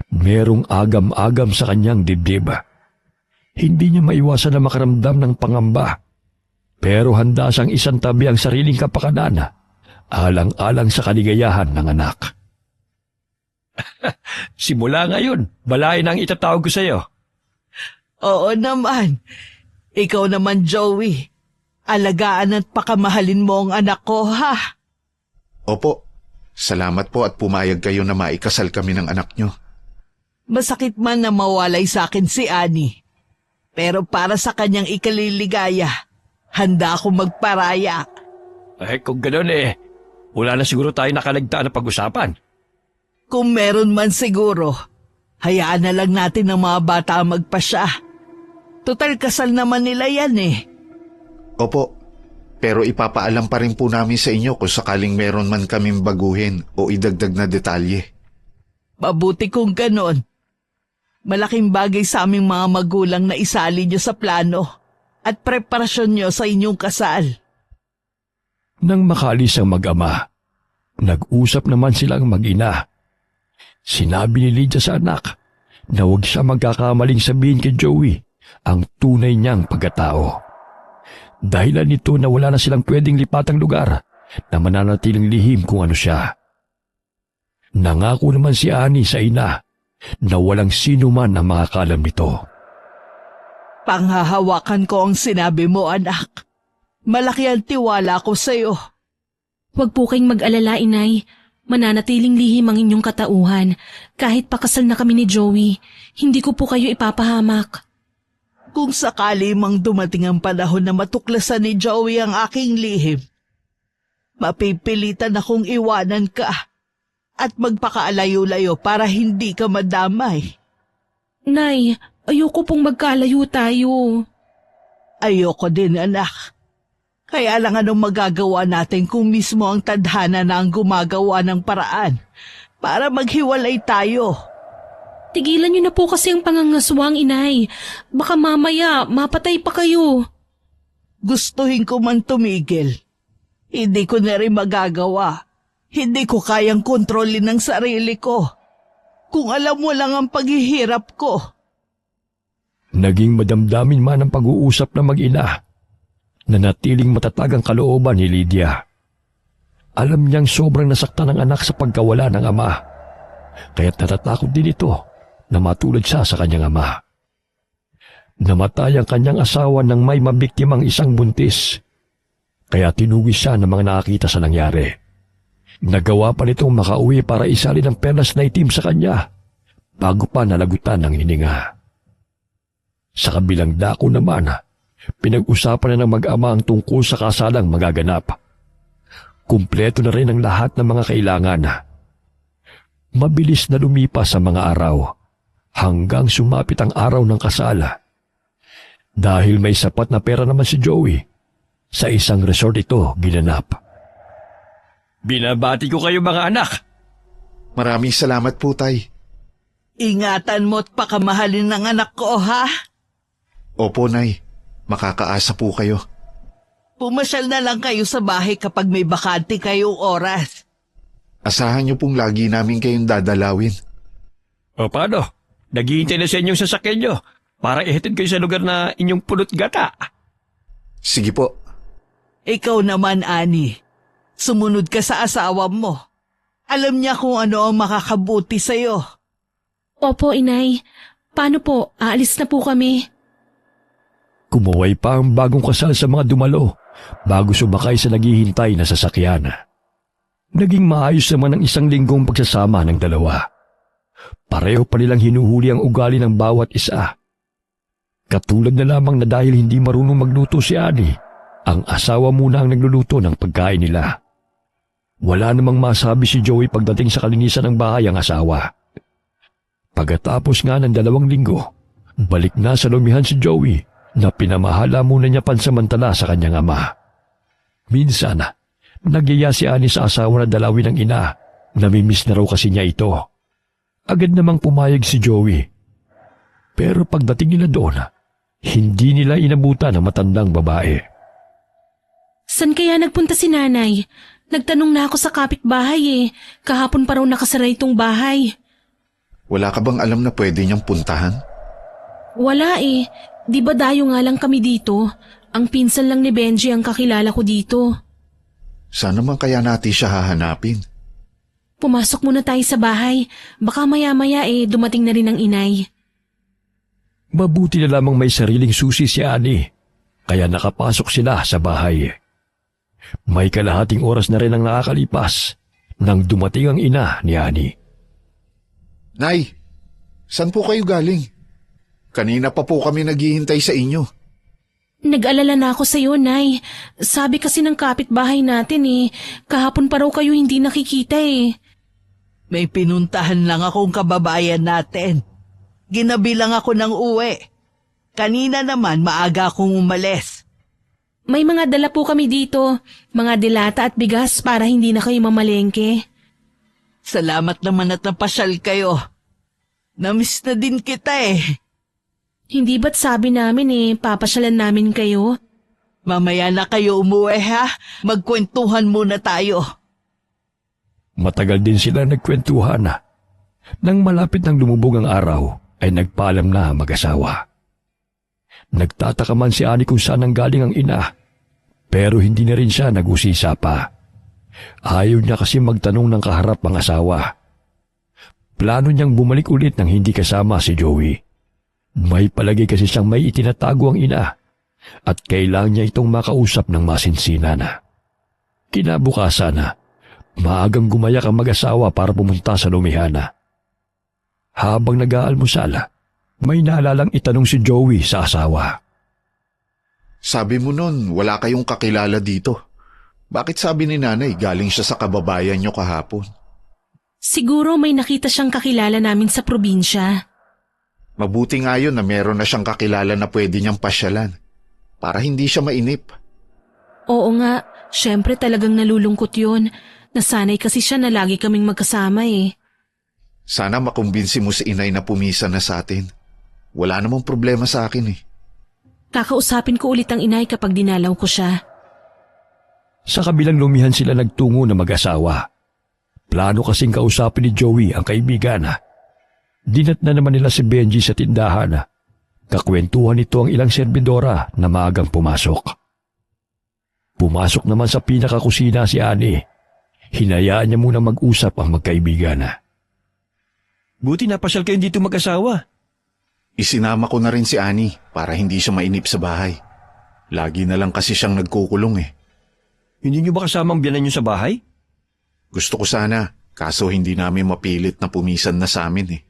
merong agam-agam sa kanyang dibdib. Hindi niya maiwasan na makaramdam ng pangamba, pero handa siyang isantabi ang sariling kapakanan, alang-alang sa kaligayahan ng anak. Simula ngayon, balayan ang itatawag ko sa iyo. Oo naman. Ikaw naman, Joey. Alagaan at pakamahalin mo ang anak ko, ha? Opo, salamat po at pumayag kayo na maikasal kami ng anak nyo. Masakit man na mawalay sa akin si Annie. Pero para sa kanyang ikaliligaya, handa akong magparaya. Kung gano'n wala na siguro tayo nakaligtaan na pag-usapan. Kung meron man siguro, hayaan na lang natin ang mga bata magpasya. Total kasal naman nila yan Opo, pero ipapaalam pa rin po namin sa inyo kung sakaling meron man kaming baguhin o idagdag na detalye. Mabuti kung ganon. Malaking bagay sa aming mga magulang na isali nyo sa plano at preparasyon nyo sa inyong kasal. Nang makalis ang mag-ama, nag-usap naman silang mag-ina. Sinabi ni Lydia sa anak na huwag siya magkakamaling sabihin kay Joey ang tunay niyang pagkatao. Dahilan nito na wala na silang pwedeng lipatang lugar na mananatiling lihim kung ano siya. Nangako naman si Annie sa ina na walang sino man ang makakalam nito. Panghahawakan ko ang sinabi mo, anak. Malaki ang tiwala ko sa iyo. Huwag po kayong mag-alala, inay. Mananatiling lihim ang inyong katauhan. Kahit pakasal na kami ni Joey, hindi ko po kayo ipapahamak. Kung sakali mang dumating ang panahon na matuklasan ni Joey ang aking lihim, mapipilitan akong iwanan ka at magpakaalayo-layo para hindi ka madamay. Nay, ayoko pong magkalayo tayo. Ayoko din, anak. Kaya lang anong magagawa natin kung mismo ang tadhana na ang gumagawa ng paraan para maghiwalay tayo. Tigilan niyo na po kasi ang pangangaswang, inay. Baka mamaya mapatay pa kayo. Gustuhin ko man tumigil. Hindi ko na rin magagawa. Hindi ko kayang kontrolin ang sarili ko. Kung alam mo lang ang paghihirap ko. Naging madamdamin man ang pag-uusap na mag-ina. Nanatiling matatag ang kalooban ni Lydia. Alam niyang sobrang nasaktan ng anak sa pagkawala ng ama. Kaya't natatakot din ito na matulad siya sa kanyang ama. Namatay ang kanyang asawa nang may mabiktimang isang buntis. Kaya tinuwi siya ng mga nakakita sa nangyari. Nagawa pa nitong makauwi para isalin ang perlas na itim sa kanya bago pa nalagutan ng hininga. Sa kabilang dako naman, pinag-usapan na ng mag-ama ang tungkol sa kasalang magaganap. Kumpleto na rin ang lahat ng mga kailangan. Mabilis na lumipas ang mga araw hanggang sumapit ang araw ng kasal. Dahil may sapat na pera naman si Joey, sa isang resort ito ginanap. Binabati ko kayo mga anak. Maraming salamat po, Tay. Ingatan mo at pakamahalin ng anak ko, ha? Opo, Nay. Makakaasa po kayo. Pumasyal na lang kayo sa bahay kapag may bakante kayong oras. Asahan niyo pong lagi namin kayong dadalawin. O paano? Naghihintay na sa inyong sasakyan nyo para ihatid kayo sa lugar na inyong pulot gata. Sige po. Ikaw naman, Ani. Sumunod ka sa asawa mo. Alam niya kung ano ang makakabuti sa'yo. Opo, inay. Paano po? Aalis na po kami. Kumuway pa ang bagong kasal sa mga dumalo bago sumakay sa naghihintay na sasakyan. Naging maayos naman ang isang linggong pagsasama ng dalawa. Pareho pa nilang hinuhuli ang ugali ng bawat isa. Katulad na lamang na dahil hindi marunong magluto si Ani, ang asawa muna ang nagluluto ng pagkain nila. Wala namang masabi si Joey pagdating sa kalinisan ng bahay ang asawa. Pagkatapos nga ng 2 linggo, balik na sa lumihan si Joey na pinamahala muna niya pansamantala sa kanyang ama. Minsan, nagyaya si Ani sa asawa na dalawin ng ina, namimiss na raw kasi niya ito. Agad namang pumayag si Joey. Pero pagdating nila doon, hindi nila inabutan ang matandang babae. San kaya nagpunta si nanay? Nagtanong na ako sa kapitbahay eh. Kahapon pa raw nakasara itong bahay. Wala ka bang alam na pwede niyang puntahan? Wala eh. Di ba dayo nga lang kami dito? Ang pinsan lang ni Benji ang kakilala ko dito. Saan naman kaya natin siya hahanapin? Pumasok muna tayo sa bahay. Baka maya-maya dumating na rin ang inay. Mabuti na lamang may sariling susi si Ani, kaya nakapasok sila sa bahay. May kalahating oras na rin ang nakakalipas nang dumating ang ina ni Ani. Nay, saan po kayo galing? Kanina pa po kami naghihintay sa inyo. Nag-alala na ako sa iyo, Nay. Sabi kasi ng kapitbahay natin kahapon pa raw kayo hindi nakikita eh. May pinuntahan lang akong kababayan natin. Ginabi lang ako ng uwi. Kanina naman maaga akong umalis. May mga dala po kami dito, mga dilata at bigas para hindi na kayo mamalengke. Salamat naman at napasyal kayo. Namiss na din kita eh. Hindi ba't sabi namin papasyalan namin kayo? Mamaya na kayo umuwi ha. Magkwentuhan muna tayo. Matagal din sila nagkwentuhan. Nang malapit ng lumubog ang araw, ay nagpaalam na ang mag-asawa. Nagtataka man si Ani kung saan nanggaling ang ina, pero hindi na rin siya nag-usisa pa. Ayaw niya kasi magtanong ng kaharap ang asawa. Plano niyang bumalik ulit nang hindi kasama si Joey. May palagi kasi siyang may itinatago ang ina at kailangan niya itong makausap ng masinsinan. Kinabukasan, maagang gumayak ang mag-asawa para pumunta sa lumihana. Habang nag-aalmusal, may naalalang itanong si Joey sa asawa. Sabi mo nun, wala kayong kakilala dito. Bakit sabi ni nanay galing siya sa kababayan niyo kahapon? Siguro may nakita siyang kakilala namin sa probinsya. Mabuti nga yun na meron na siyang kakilala na pwede niyang pasyalan para hindi siya mainip. Oo nga, syempre talagang nalulungkot yun. Nasanay kasi siya na lagi kaming magkasama eh. Sana makumbinsi mo si inay na pumisa na sa atin. Wala namang problema sa akin eh. Kakausapin ko ulit ang inay kapag dinalaw ko siya. Sa kabilang lumihan sila nagtungo na mag-asawa. Plano kasing kausapin ni Joey ang kaibigan. Dinat na naman nila si Benji sa tindahan. Kakwentuhan nito ang ilang serbidora na maagang pumasok. Pumasok naman sa pinakakusina si Ani. Hinayaan niya muna mag-usap ang magkaibigan. Buti napasyal kayo dito mag-asawa. Isinama ko na rin si Annie para hindi siya mainip sa bahay. Lagi na lang kasi siyang nagkukulong eh. Hindi niyo ba kasamang biyanan niyo sa bahay? Gusto ko sana, kaso hindi namin mapilit na pumisan na sa amin eh.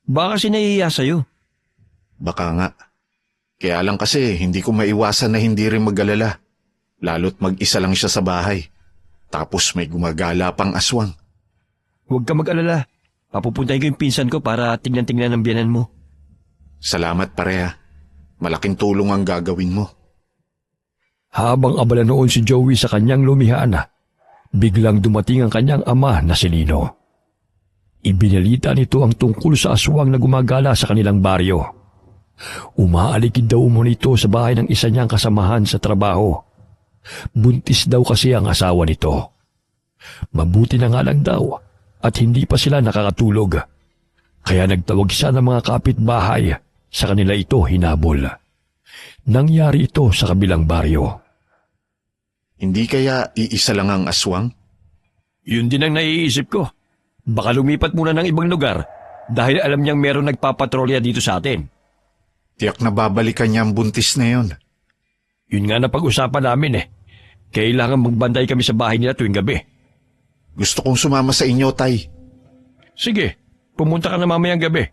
Baka kasi nahihiya sa'yo. Baka nga. Kaya lang kasi hindi ko maiwasan na hindi rin mag-alala. Lalo't mag-isa lang siya sa bahay. Tapos may gumagala pang aswang. Huwag ka mag-alala. Papupuntahin ko yung pinsan ko para tingnan-tingnan ang biyanan mo. Salamat pareha. Malaking tulong ang gagawin mo. Habang abala noon si Joey sa kanyang lumihaan, biglang dumating ang kanyang ama na si Lino. Ibinalita nito ang tungkol sa aswang na gumagala sa kanilang baryo. Umaalikid daw umano ito sa bahay ng isa niyang kasamahan sa trabaho. Buntis daw kasi ang asawa nito. Mabuti na nga lang daw at hindi pa sila nakakatulog. Kaya nagtawag siya ng mga kapitbahay, sa kanila ito hinabol. Nangyari ito sa kabilang baryo. Hindi kaya iisa lang ang aswang? Yun din ang naiisip ko. Baka lumipat muna ng ibang lugar dahil alam niyang meron nagpapatrolya dito sa atin. Tiyak na babalikan niya ang buntis na yun. Yun nga na pag-usapan namin eh. Kailangan magbantay kami sa bahay nila tuwing gabi. Gusto kong sumama sa inyo, Tay. Sige, pumunta ka na mamayang gabi.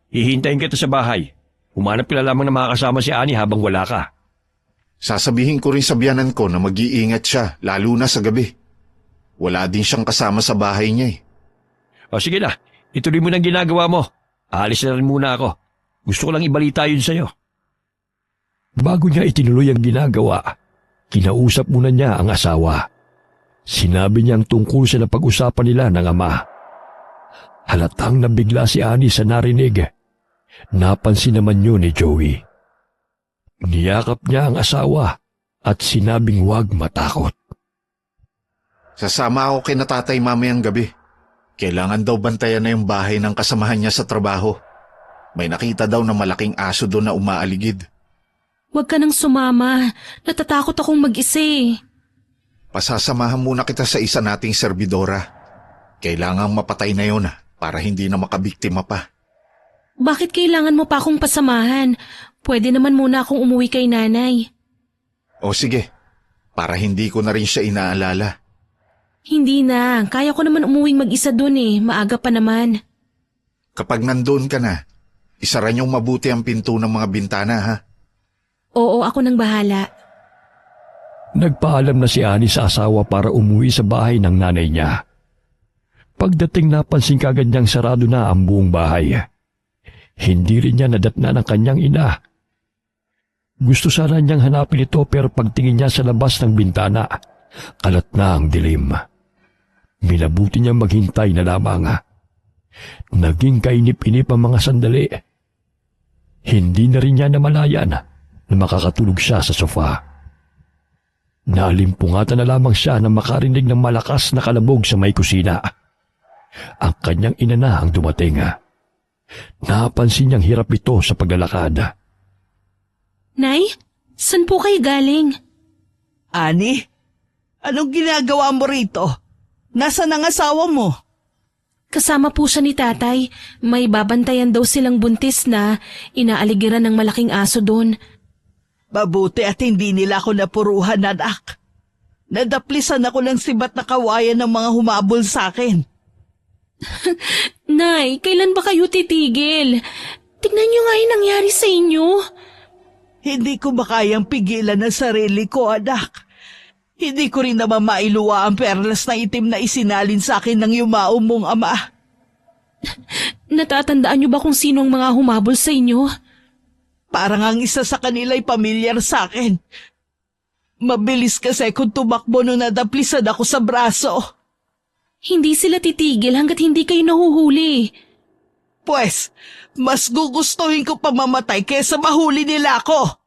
Hihintayin kita sa bahay. Umanap ka na lamang na makakasama si Annie habang wala ka. Sasabihin ko rin sa biyanan ko na mag-iingat siya, lalo na sa gabi. Wala din siyang kasama sa bahay niya eh. O sige na, ituloy mo ng ginagawa mo. Aalis na rin muna ako. Gusto ko lang ibalita yun sa'yo. Bago niya itinuloy ang ginagawa, kinausap muna niya ang asawa. Sinabi niya ang tungkol sa napag-usapan nila ng ama. Halatang nabigla si Annie sa narinig. Napansin naman yun ni Joey. Niyakap niya ang asawa at sinabing huwag matakot. Sasama ako kay na tatay mamayang gabi. Kailangan daw bantayan na yung bahay ng kasamahan niya sa trabaho. May nakita daw na malaking aso doon na umaaligid. Huwag ka nang sumama. Natatakot akong mag-isa eh. Pasasamahan muna kita sa isa nating serbidora. Kailangang mapatay na yun para hindi na makabiktima pa. Bakit kailangan mo pa akong pasamahan? Pwede naman muna akong umuwi kay nanay. O sige, para hindi ko na rin siya inaalala. Hindi na. Kaya ko naman umuwing mag-isa dun eh. Maaga pa naman. Kapag nandoon ka na, isara niyong mabuti ang pinto ng mga bintana ha. Oo, ako nang bahala. Nagpaalam na si Annie sa asawa para umuwi sa bahay ng nanay niya. Pagdating napansin kagad niyang sarado na ang buong bahay. Hindi rin niya nadatna ng kanyang ina. Gusto sana niyang hanapin ito pero pagtingin niya sa labas ng bintana, kalat na ang dilim. Minabuti niyang maghintay na lamang. Naging kainip-inip ang mga sandali. Hindi na rin niya namalayan na makakatulog siya sa sofa. Naalimpungatan na lamang siya na makarinig ng malakas na kalabog sa may kusina. Ang kanyang ina na ang dumating. Napansin niyang hirap ito sa paglalakad. Nay, saan po kayo galing? Ani, anong ginagawa mo rito? Nasaan ang asawa mo? Kasama po siya ni tatay. May babantayan daw silang buntis na inaaligiran ng malaking aso doon. Mabuti at hindi nila ako napuruhan, anak. Nadaplisan ako ng sibat na kawayan ng mga humabol sa akin. Nay, kailan ba kayo titigil? Tignan niyo nga yung nangyari sa inyo. Hindi ko makayang pigilan ang sarili ko, anak. Hindi ko rin naman mailuwa ang perlas na itim na isinalin sa akin ng yumaong mong ama. Natatandaan niyo ba kung sino ang mga humabol sa inyo? Parang ang isa sa kanila ay pamilyar sa akin. Mabilis kasi kung tumakbo nung nadaplisan ako sa braso. Hindi sila titigil hanggat hindi kayo nahuhuli. Pues, mas gugustuhin ko pa mamatay kesa mahuli nila ako.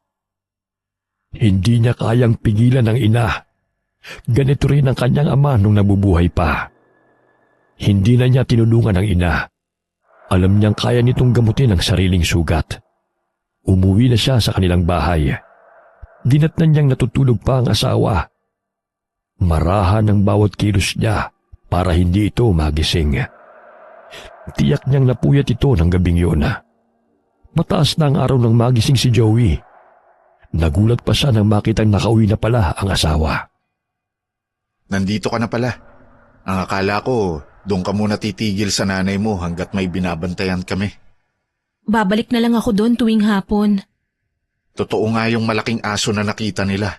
Hindi niya kayang pigilan ng ina. Ganito rin ang kanyang ama nung nabubuhay pa. Hindi na niya tinulungan ang ina. Alam niyang kaya nitong gamutin ang sariling sugat. Umuwi na siya sa kanilang bahay. Dinatnan niyang natutulog pa ang asawa. Marahan ang bawat kilos niya para hindi ito magising. Tiyak niyang napuyat ito ng gabing yun. Mataas na ang araw nang magising si Joey. Nagulat pa siya nang makitang nakauwi na pala ang asawa. Nandito ka na pala. Ang akala ko, doon ka muna titigil sa nanay mo hanggat may binabantayan kami. Babalik na lang ako doon tuwing hapon. Totoo nga yung malaking aso na nakita nila.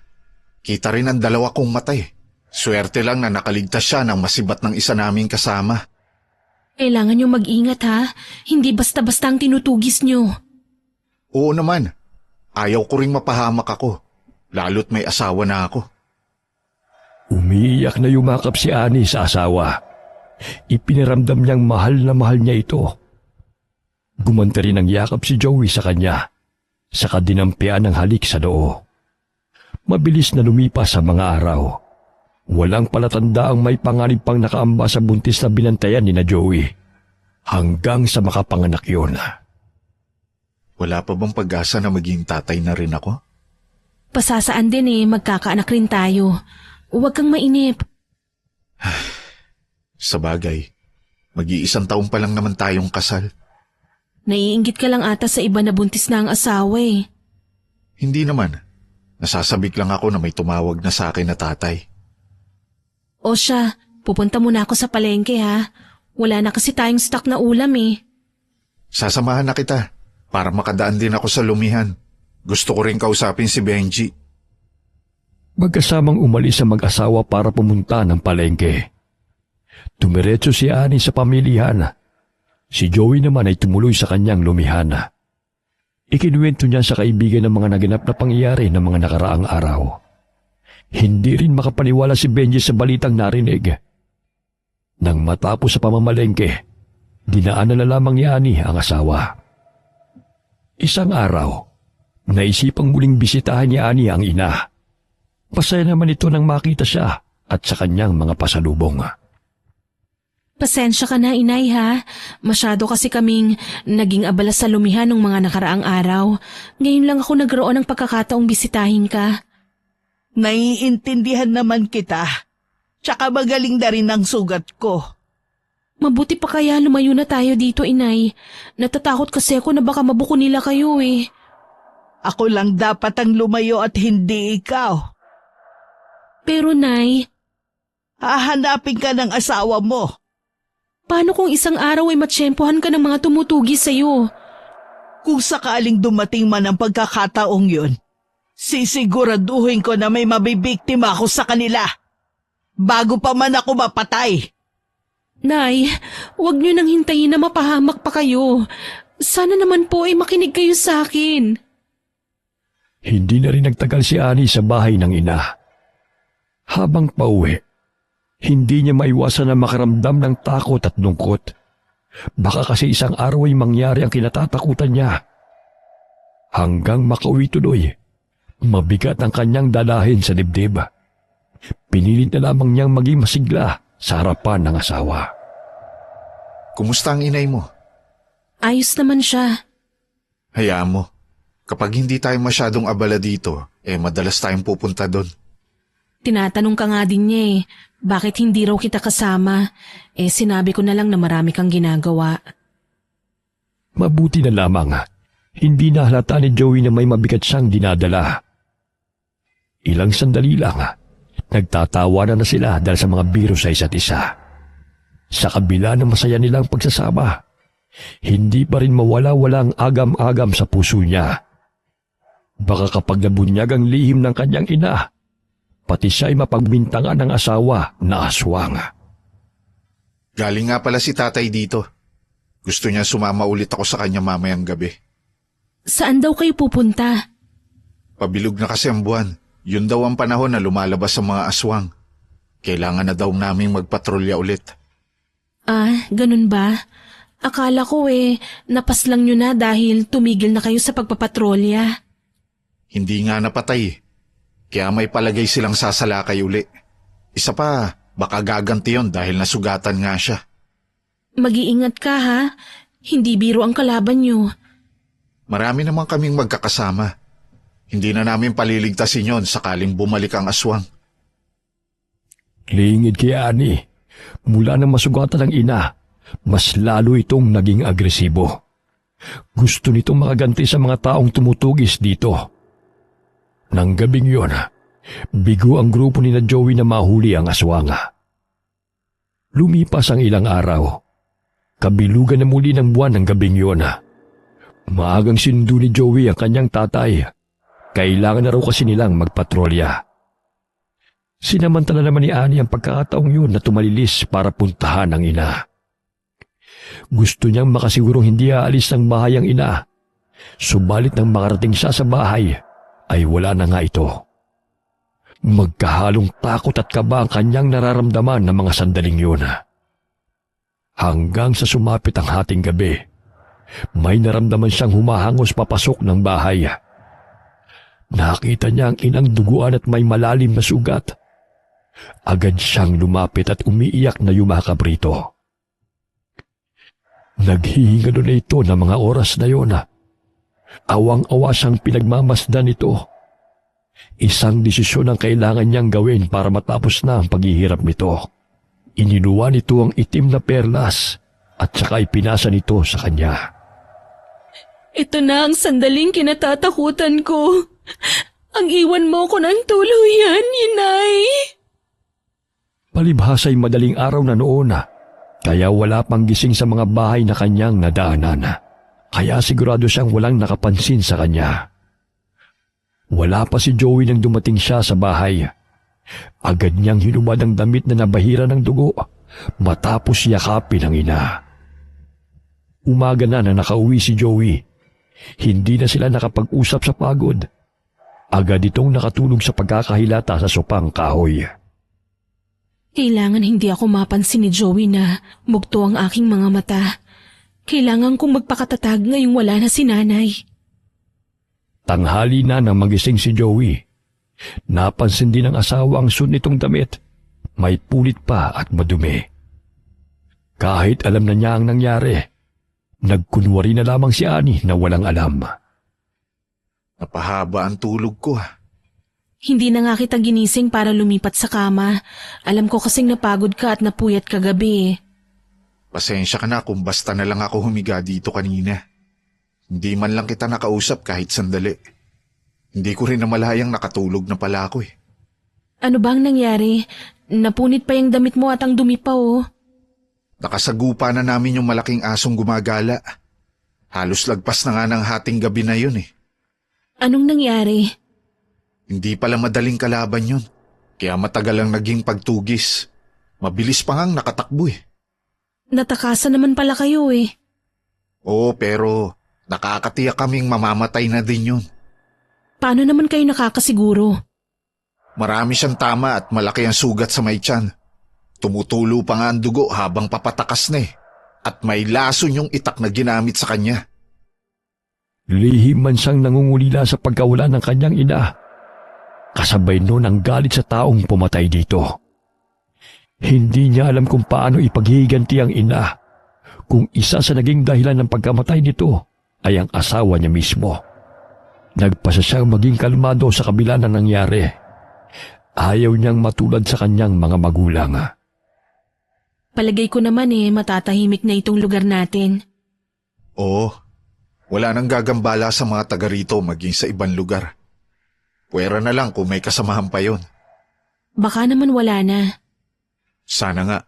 Kita rin ang dalawa kong mata eh. Swerte lang na nakaligtas siya ng masibat ng isa naming kasama. Kailangan niyong mag-ingat ha. Hindi basta-basta ang tinutugis niyo. Oo naman. Ayaw ko ring mapahamak ako. Lalo't may asawa na ako. Umiiyak na yumakap si Ani sa asawa. Ipiniramdam niyang mahal na mahal niya ito. Gumanta rin ang yakap si Joey sa kanya. Saka dinampian ng halik sa noo. Mabilis na lumipas ang mga araw. Walang palatanda ang may panganib pang nakaamba sa buntis na binantayan ni na Joey. Hanggang sa makapanganak yun. Wala pa bang pag-asa na maging tatay na rin ako? Pasasaan din magkakaanak rin tayo. Huwag kang mainip. Sa bagay, mag-iisang taon pa lang naman tayong kasal. Naiinggit ka lang ata sa iba na buntis na ang asawa eh. Hindi naman. Nasasabik lang ako na may tumawag na sa akin na tatay. O siya, pupunta muna ako sa palengke ha. Wala na kasi tayong stock na ulam eh. Sasamahan na kita para makadaan din ako sa lumihan. Gusto ko rin kausapin si Benji. Magkasamang umalis ang mag-asawa para pumunta ng palengke. Tumiretso si Ani sa pamilihan. Si Joey naman ay tumuloy sa kanyang lumihan. Ikinuwento niya sa kaibigan ng mga naganap na pangyayari ng mga nakaraang araw. Hindi rin makapaniwala si Benji sa balitang narinig. Nang matapos sa pamamalengke, dinaanan na lamang ni Ani ang asawa. Isang araw, naisipang muling bisitahan ni Ani ang ina. Pasaya naman ito nang makita siya at sa kanyang mga pasalubong. Pasensya ka na inay ha. Masyado kasi kaming naging abala sa lumihan ng mga nakaraang araw. Ngayon lang ako nagkaroon ng pagkakataong bisitahin ka. Naiintindihan naman kita. Tsaka magaling na rin ang sugat ko. Mabuti pa kaya lumayo na tayo dito inay. Natatakot kasi ako na baka mabuko nila kayo eh. Ako lang dapat ang lumayo at hindi ikaw. Pero nay, Hahanapin ka ng asawa mo. paano kung isang araw ay matsyempohan ka ng mga tumutugi sa'yo? Kung sakaling dumating man ang pagkakataong yun, sisiguraduhin ko na may mabibiktima ako sa kanila. Bago pa man ako mapatay. Nay, huwag niyo nang hintayin na mapahamak pa kayo. Sana naman po ay makinig kayo sa akin. Hindi na rin nagtagal si Ani sa bahay ng ina. Habang pauwi, hindi niya maiwasan na makaramdam ng takot at lungkot. Baka kasi isang araw ay mangyari ang kinatatakutan niya. Hanggang makauwi tuloy, mabigat ang kanyang dalahin sa dibdib. Pinilit na lamang niyang maging masigla sa harapan ng asawa. Kumusta ang inay mo? Ayos naman siya. Hayaan mo. Kapag hindi tayo masyadong abala dito, madalas tayong pupunta doon. Tinatanong ka nga din niya bakit hindi raw kita kasama? Sinabi ko na lang na marami kang ginagawa. Mabuti na lamang, hindi na halata ni Joey na may mabigat siyang dinadala. Ilang sandali lang, nagtatawanan na sila dahil sa mga biro sa isa't isa. Sa kabila ng masaya nilang pagsasama, hindi pa rin mawala-wala ang agam-agam sa puso niya. Baka kapag nabunyag ang lihim ng kanyang ina, pati siya ay mapagbintangan ng asawa na aswang. Galing nga pala si tatay dito. Gusto niya sumama ulit ako sa kanya mamayang gabi. Saan daw kayo pupunta? Pabilog na kasi ang buwan. Yun daw ang panahon na lumalabas ang mga aswang. Kailangan na daw naming magpatrolya ulit. Ganun ba? Akala ko napaslang nyo na dahil tumigil na kayo sa pagpapatrolya. Hindi nga napatay. Kaya may palagay silang sasalakay uli. Isa pa, baka gaganti yon dahil nasugatan nga siya. Mag-iingat ka ha. Hindi biro ang kalaban nyo. Marami naman kaming magkakasama. Hindi na namin paliligtasin yon sakaling bumalik ang aswang. Lingid kay Ani, mula nang masugatan ng ina, mas lalo itong naging agresibo. Gusto nitong makaganti sa mga taong tumutugis dito. Nang gabing yon, bigo ang grupo ni na Joey na mahuli ang aswanga. Lumipas ang ilang araw. Kabilugan na muli ng buwan ng gabing yon. Maagang sinundo ni Joey ang kanyang tatay. Kailangan na raw kasi nilang magpatrolya. Sinamantala naman ni Annie ang pagkakataong yun na tumalilis para puntahan ang ina. Gusto niyang makasigurong hindi aalis ng bahay ang ina. Subalit nang makarating siya sa bahay, ay wala na nga ito. Magkahalong takot at kaba ang kanyang nararamdaman ng mga sandaling yun. Hanggang sa sumapit ang hating gabi, may naramdaman siyang humahangos papasok ng bahay. Nakita niya ang inang duguan at may malalim na sugat. Agad siyang lumapit at umiiyak na yumakap rito. Naghihinga doon na ito ng mga oras na yon. Awang-awa siyang pinagmamasdan ito. Isang desisyon ang kailangan niyang gawin para matapos na ang paghihirap nito. Ininuwa nito ang itim na perlas at saka ipinasa nito sa kanya. Ito na ang sandaling kinatatakutan ko. Ang iwan mo ko ng tuluyan, inay. Palibhasa'y madaling araw na noon, kaya wala pang gising sa mga bahay na kanyang nadaanan. Kaya sigurado siyang walang nakapansin sa kanya. Wala pa si Joey nang dumating siya sa bahay. Agad niyang hinubad ang damit na nabahira ng dugo matapos yakapin ang ina. Umaga na nakauwi si Joey. Hindi na sila nakapag-usap sa pagod. Agad itong nakatulog sa pagkakahilata sa sopang kahoy. Kailangan hindi ako mapansin ni Joey na mugto ang aking mga mata. Kailangan kong magpakatatag ngayong wala na si nanay. Tanghali na nang magising si Joey. Napansin din ng asawa ang suot nitong damit. May punit pa at madumi. Kahit alam na niya ang nangyari, nagkunwari na lamang si Annie na walang alam. Napahaba ang tulog ko. Hindi na nga kita ginising para lumipat sa kama. Alam ko kasing napagod ka at napuyat kagabi. Pasensya ka na kung basta na lang ako humiga dito kanina. Hindi man lang kita nakausap kahit sandali. Hindi ko rin namalayang nakatulog na pala ako . Ano bang nangyari? Napunit pa yung damit mo at ang dumi pa Nakasagupa na namin yung malaking asong gumagala. Halos lagpas na nga ng hating gabi na yun . Anong nangyari? Hindi pala madaling kalaban yun. Kaya matagal ang naging pagtugis. Mabilis pa ngang nakatakbo . Natakasan naman pala kayo . Oo, pero nakakatiyak kaming mamamatay na din yun. Paano naman kayo nakakasiguro? Marami siyang tama at malaki ang sugat sa may tiyan. Tumutulo pa nga ang dugo habang papatakas na . At may lason yung itak na ginamit sa kanya. Lihim man siyang nangungulila sa pagkawala ng kanyang ina. Kasabay noon ang galit sa taong pumatay dito. Hindi niya alam kung paano ipaghihiganti ang ina kung isa sa naging dahilan ng pagkamatay nito ay ang asawa niya mismo. Nagpasa siyang maging kalmado sa kabila na nangyari. Ayaw niyang matulad sa kanyang mga magulang. Palagay ko naman matatahimik na itong lugar natin. Oo, wala nang gagambala sa mga taga rito maging sa ibang lugar. Pwera na lang kung may kasamahan pa yon. Baka naman wala na. Sana nga.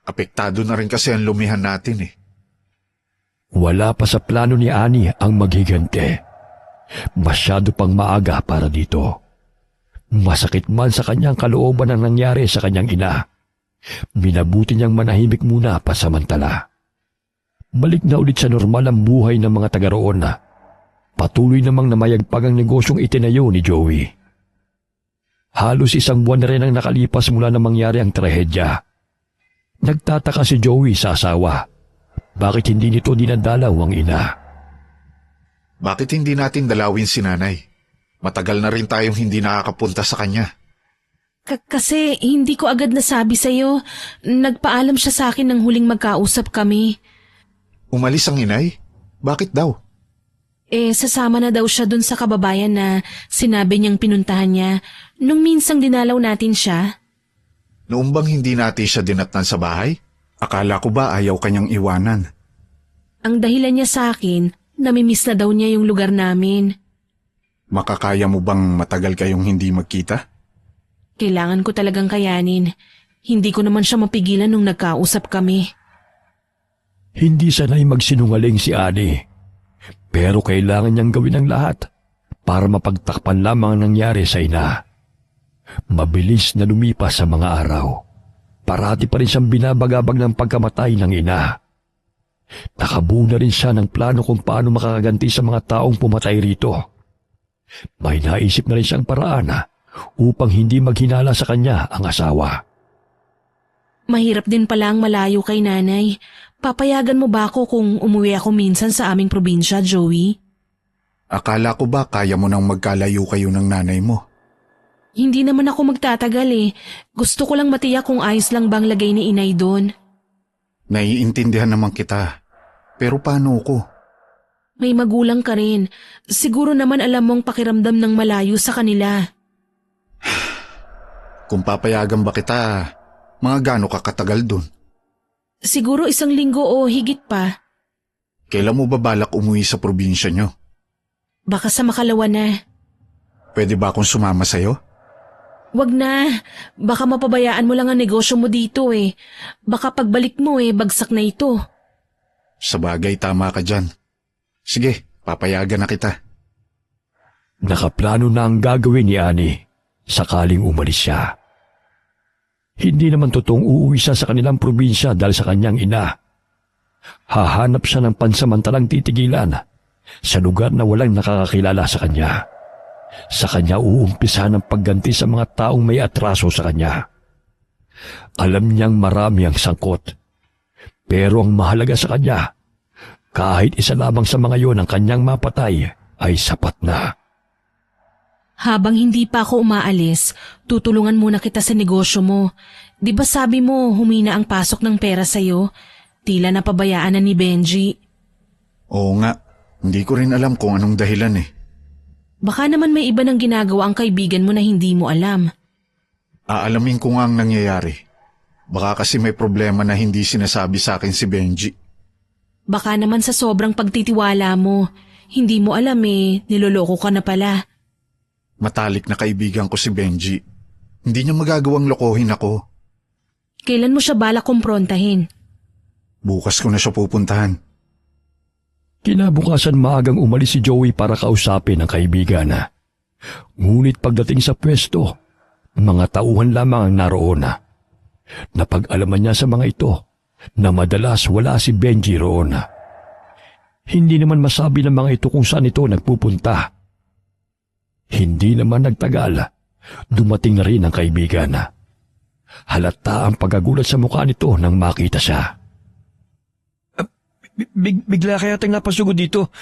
Apektado na rin kasi ang lumihan natin . Wala pa sa plano ni Annie ang maghiganti. Masyado pang maaga para dito. Masakit man sa kanyang kalooban ang nangyari sa kanyang ina. Minabuti niyang manahimik muna pasamantala. Balik na ulit sa normal ang buhay ng mga taga roon. Patuloy namang namayagpag ang negosyong itinayo ni Joey. Halos isang buwan na rin ang nakalipas mula na mangyari ang trahedya. Nagtataka si Joey sa asawa. Bakit hindi nito dinadalaw ang ina? Bakit hindi natin dalawin si nanay? Matagal na rin tayong hindi nakakapunta sa kanya. Kasi hindi ko agad nasabi sa'yo. Nagpaalam siya sa akin nang huling magkausap kami. Umalis ang inay? Bakit daw? Sasama na daw siya dun sa kababayan na sinabi niyang pinuntahan niya nung minsang dinalaw natin siya. Noong bang hindi natin siya dinatnan sa bahay? Akala ko ba ayaw kanyang iwanan? Ang dahilan niya sa akin, namimiss na daw niya yung lugar namin. Makakaya mo bang matagal kayong hindi magkita? Kailangan ko talagang kayanin. Hindi ko naman siya mapigilan nung nagkausap kami. Hindi sanay magsinungaling si Annie. Pero kailangan niyang gawin ang lahat para mapagtakpan lamang ang nangyari sa ina. Mabilis na lumipas sa mga araw. Parati pa rin siyang binabagabag ng pagkamatay ng ina. Nakabuo na rin siya ng plano kung paano makakaganti sa mga taong pumatay rito. May naisip na rin siyang paraan upang hindi maghinala sa kanya ang asawa. Mahirap din pala ang malayo kay nanay. Papayagan mo ba ako kung umuwi ako minsan sa aming probinsya, Joey? Akala ko ba kaya mo nang magkalayo kayo ng nanay mo? Hindi naman ako magtatagal eh. Gusto ko lang matiyak kung ayos lang bang lagay ni inay doon. Naiintindihan naman kita. Pero paano ko? May magulang ka rin. Siguro naman alam mong pakiramdam ng malayo sa kanila. Kung papayagan ba kita, mga gaano ka katagal dun? Siguro 1 linggo o higit pa. Kailan mo ba balak umuwi sa probinsya nyo? Baka sa Makalawa na. Pwede ba akong sumama sa'yo? Wag na. Baka mapabayaan mo lang ang negosyo mo dito eh. Baka pagbalik mo bagsak na ito. Sabagay, tama ka dyan. Sige, papayagan na kita. Nakaplano na ang gagawin ni Annie sakaling umalis siya. Hindi naman totoong uuwi siya sa kanilang probinsya dahil sa kanyang ina. Hahanap siya ng pansamantalang titigilan sa lugar na walang nakakakilala sa kanya. Sa kanya uumpisahan ang pagganti sa mga taong may atraso sa kanya. Alam niyang marami ang sangkot. Pero ang mahalaga sa kanya, kahit isa lamang sa mga yon ang kanyang mapatay, ay sapat na. Habang hindi pa ako umaalis, tutulungan muna kita sa negosyo mo. Di ba sabi mo humina ang pasok ng pera sa'yo? Tila napabayaan na ni Benji. Oo nga, hindi ko rin alam kung anong dahilan eh. Baka naman may iba nang ginagawa ang kaibigan mo na hindi mo alam. Aalamin ko nga ang nangyayari. Baka kasi may problema na hindi sinasabi sa akin si Benji. Baka naman sa sobrang pagtitiwala mo, hindi mo alam niloloko ka na pala. Matalik na kaibigan ko si Benji. Hindi niya magagawang lokohin ako. Kailan mo siya balak kumprontahin? Bukas ko na siya pupuntahan. Kinabukasan maagang umalis si Joey para kausapin ang kaibigan. Ngunit pagdating sa pwesto, mga tauhan lamang ang naroon. Napag-alaman niya sa mga ito na madalas wala si Benji roon. Hindi naman masabi ng mga ito kung saan ito nagpupunta. Hindi naman nagtagal, dumating na rin ang kaibigan. Halata ang pagkagulat sa mukha nito nang makita siya. Bigla kaya tayong napasugod dito.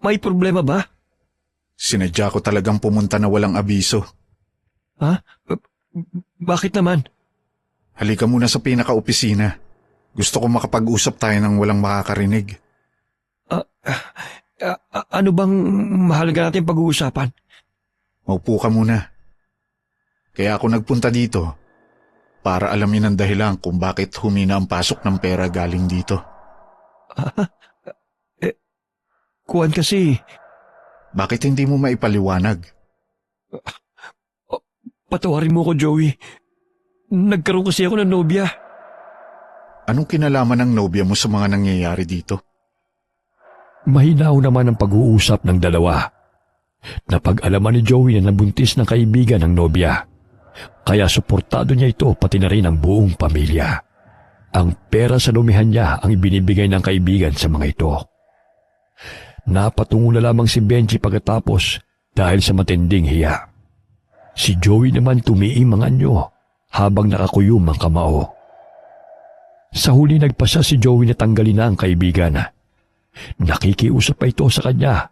May problema ba? Sinadya ko talagang pumunta na walang abiso. Ha? Bakit naman? Halika muna sa pinaka-opisina. Gusto ko makapag-usap tayo ng walang makakarinig. Ano bang mahalaga natin pag-uusapan? Maupo ka muna. Kaya ako nagpunta dito para alamin ang dahilan kung bakit humina ang pasok ng pera galing dito. Kuwan kasi. Bakit hindi mo maipaliwanag? Patawarin mo ko, Joey. Nagkaroon kasi ako ng nobya. Anong kinalaman ng nobya mo sa mga nangyayari dito? Mahinaw naman ang pag-uusap ng dalawa. Napag-alaman ni Joey na nabuntis ng kaibigan ng nobya. Kaya suportado niya ito pati na rin ang buong pamilya. Ang pera sa lumihan niya ang ibinibigay ng kaibigan sa mga ito. Napatungo na lamang si Benji pagkatapos dahil sa matinding hiya. Si Joey naman tumiim ang anyo habang nakakuyom ang kamao. Sa huli nagpasya si Joey na tanggalin na ang kaibigan. Nakikiusap pa ito sa kanya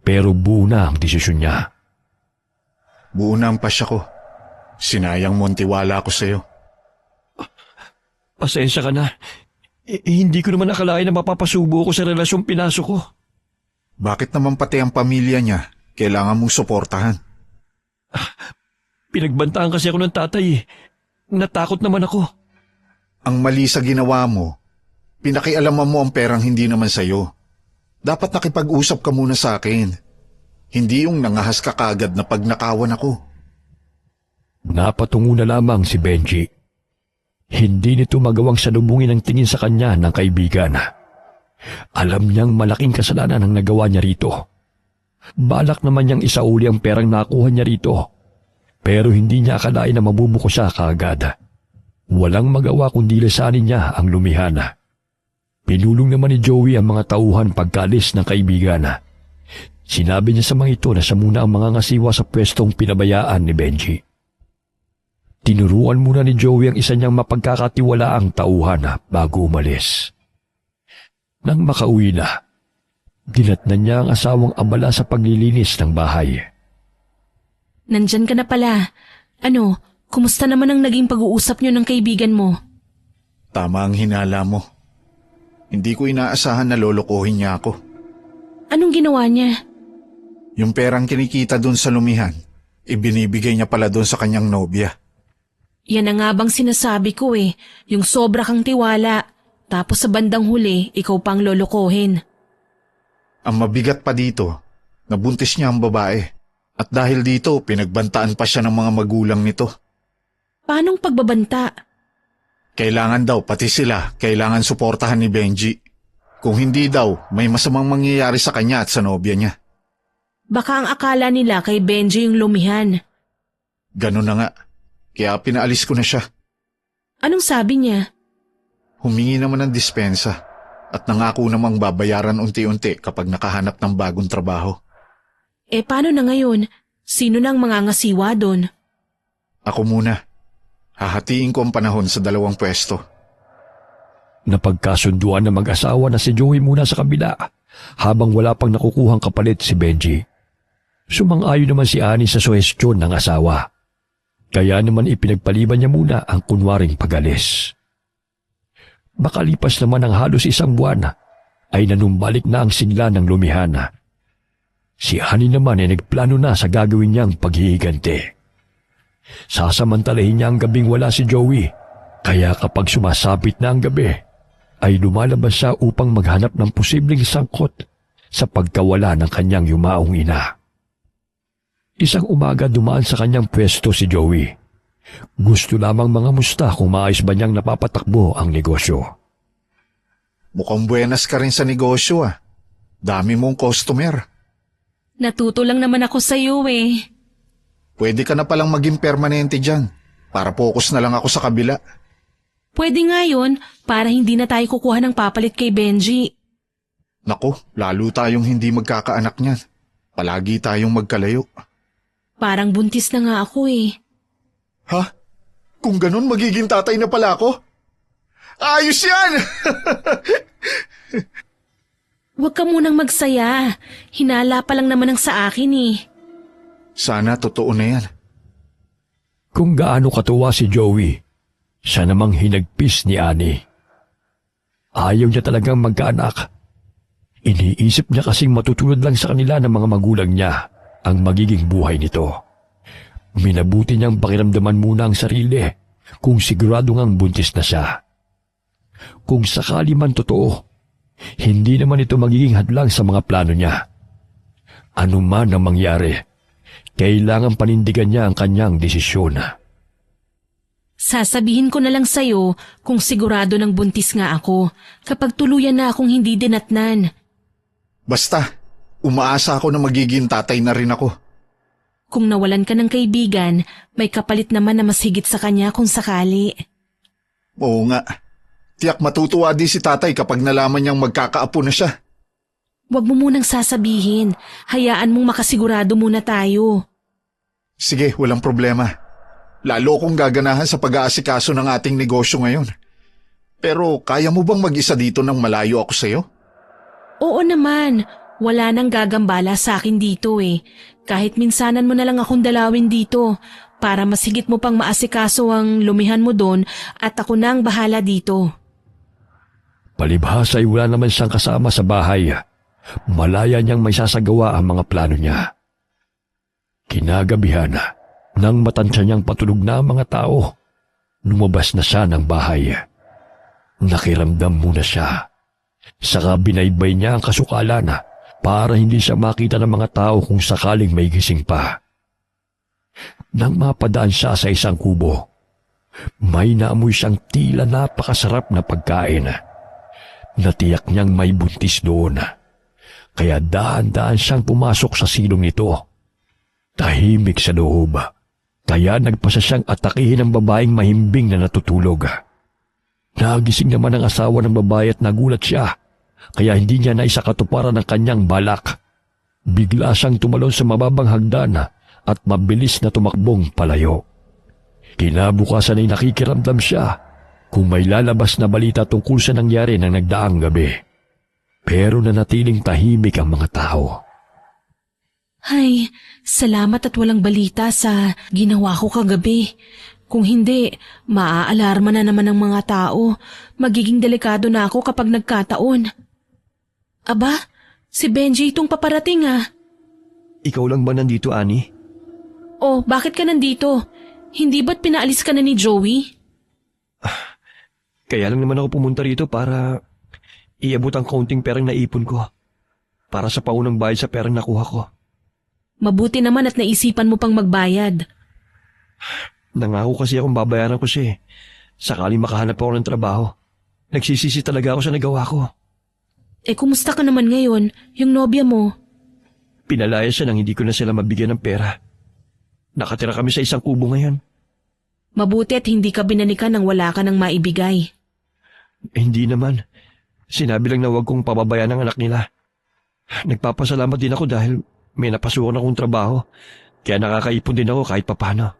pero buo na ang desisyon niya. Buo na ang pasya ko. Sinayang mo ang tiwala ko sa'yo. Pasensya ka na. Hindi ko naman nakalain na mapapasubo ko sa relasyong pinasok ko. Bakit naman pati ang pamilya niya kailangan mong suportahan? Pinagbantaan kasi ako ng tatay. Natakot naman ako. Ang mali sa ginawa mo, Pinakialaman mo ang perang hindi naman sa'yo. Dapat nakipag-usap ka muna sa akin. Hindi yung nangahas ka kagad na pagnakawan ako. Napatungo na lamang si Benji. Hindi nito magawang salubungin ang tingin sa kanya ng kaibigan. Alam niyang malaking kasalanan ang nagawa niya rito. Balak naman niyang isauli ang perang nakuha niya rito. Pero hindi niya akalain na mabubuko siya kaagad. Walang magawa kundi lisanin niya ang lumihan. Pinulong naman ni Joey ang mga tauhan pagkalis ng kaibigan. Sinabi niya sa mga ito na siya muna ang mga ngasiwa sa pwestong pinabayaan ni Benji. Tinuruan muna ni Joey ang isa niyang mapagkakatiwalaang tauhan bago umalis. Nang makauwi na, dinatnan niya ang asawang abala sa paglilinis ng bahay. Nandyan ka na pala. Ano, kumusta naman ang naging pag-uusap niyo ng kaibigan mo? Tama ang hinala mo. Hindi ko inaasahan na lolokohin niya ako. Anong ginawa niya? Yung perang kinikita dun sa lumihan, ibinibigay niya pala dun sa kanyang nobya. Yan na nga bang sinasabi ko yung sobra kang tiwala, tapos sa bandang huli, ikaw pang lolokohin. Ang mabigat pa dito, nabuntis niya ang babae. At dahil dito, pinagbantaan pa siya ng mga magulang nito. Paanong pagbabanta? Kailangan daw, pati sila, kailangan suportahan ni Benji. Kung hindi daw, may masamang mangyayari sa kanya at sa nobya niya. Baka ang akala nila kay Benji yung lumihan. Ganun na nga. Kaya pinaalis ko na siya. Anong sabi niya? Humingi naman ng dispensa at nangako namang babayaran unti-unti kapag nakahanap ng bagong trabaho. Paano na ngayon? Sino nang mangangasiwa doon? Ako muna. Hahatiin ko ang panahon sa 2 pwesto. Napagkasunduan na mag-asawa na si Joey muna sa kabila habang wala pang nakukuhang kapalit si Benji. Sumang-ayon naman si Annie sa suhestyon ng asawa. Kaya naman ipinagpaliban niya muna ang kunwaring pag-alis. Makalipas naman ng halos 1 buwan, ay nanumbalik na ang sigla ng lumihan. Si Annie naman ay nagplano na sa gagawin niyang paghihiganti. Sasamantalahin niya ang gabing wala si Joey, kaya kapag sumasapit na ang gabi, ay lumalabas siya upang maghanap ng posibleng sangkot sa pagkawala ng kanyang yumaong ina. Isang umaga dumaan sa kanyang pwesto si Joey. Gusto lamang mga musta kung maayos ba niyang napapatakbo ang negosyo. Mukhang buenas ka rin sa negosyo Dami mong customer. Natuto lang naman ako sa iyo Pwede ka na palang maging permanente dyan para focus na lang ako sa kabila. Pwede nga yun para hindi na tayo kukuha ng papalit kay Benji. Naku, lalo tayong hindi magkakaanak niyan. Palagi tayong magkalayo. Parang buntis na nga ako Ha? Kung ganun, magiging tatay na pala ako? Ayos yan! Huwag ka munang magsaya. Hinala pa lang naman ang sa akin Sana totoo na yan. Kung gaano katuwa si Joey, siya namang hinagpis ni Annie. Ayaw niya talagang magkaanak. Iniisip niya kasing matutulad lang sa kanila ng mga magulang niya ang magiging buhay nito. Minabuti niyang pakiramdaman muna ang sarili kung sigurado ngang buntis na siya. Kung sakali man totoo, hindi naman ito magiging hadlang sa mga plano niya. Ano man ang mangyari, kailangan panindigan niya ang kanyang desisyon. Sasabihin ko na lang sa'yo kung sigurado ng buntis nga ako kapag tuluyan na akong hindi dinatnan. Basta, umaasa ako na magiging tatay na rin ako. Kung nawalan ka ng kaibigan, may kapalit naman na mas higit sa kanya kung sakali. Oo nga. Tiyak matutuwa din si tatay kapag nalaman niyang magkakaapo na siya. Huwag mo munang sasabihin. Hayaan mong makasigurado muna tayo. Sige, walang problema. Lalo akong gaganahan sa pag-aasikaso ng ating negosyo ngayon. Pero kaya mo bang mag-isa dito nang malayo ako sa'yo? Oo naman. Wala nang gagambala sa akin dito Kahit minsanan mo na lang akong dalawin dito para mas higit mo pang maasikaso ang lumihan mo doon at ako na ang bahala dito. Palibhas ay wala naman siyang kasama sa bahay. Malaya niyang may sasagawa ang mga plano niya. Kinagabihan, nang matansya niyang patulog na ang mga tao, lumabas na siya ng bahay. Nakiramdam muna siya. Saka binaybay niya ang kasukalan para hindi siya makita ng mga tao kung sakaling may gising pa. Nang mapadaan siya sa isang kubo, may naamoy siyang tila napakasarap na pagkain. Natiyak niyang may buntis doon. Kaya dahan-dahan siyang pumasok sa silong nito. Tahimik sa loob. Kaya nagpasa siyang atakihin ng babaeng mahimbing na natutulog. Nagising naman ang asawa ng babae at nagulat siya. Kaya hindi niya naisakatuparan ang kanyang balak. Bigla siyang tumalon sa mababang hagdan at mabilis na tumakbong palayo. Kinabukasan ay nakikiramdam siya kung may lalabas na balita tungkol sa nangyari ng nagdaang gabi. Pero nanatiling tahimik ang mga tao. Ay, salamat at walang balita sa ginawa ko kagabi. Kung hindi, maaalarma na naman ang mga tao. Magiging delikado na ako kapag nagkataon. Aba, si Benji itong paparating Ikaw lang ba nandito, Annie? Oh, bakit ka nandito? Hindi ba't pinaalis ka na ni Joey? Kaya lang naman ako pumunta rito para iabot ang kaunting perang naipon ko. Para sa paunang bayad sa perang nakuha ko. Mabuti naman at naisipan mo pang magbayad. Nangako kasi akong babayaran ko siya. Sakaling makahanap ako ng trabaho. Nagsisisi talaga ako sa nagawa ko. Kumusta ka naman ngayon? Yung nobya mo? Pinalaya siya nang hindi ko na sila mabigyan ng pera. Nakatira kami sa isang kubo ngayon. Mabuti at hindi ka binanikan nang wala ka nang maibigay. Hindi naman. Sinabi lang na huwag kong pababayaan ang anak nila. Nagpapasalamat din ako dahil may napasukan akong trabaho. Kaya nakakaipon din ako kahit papano.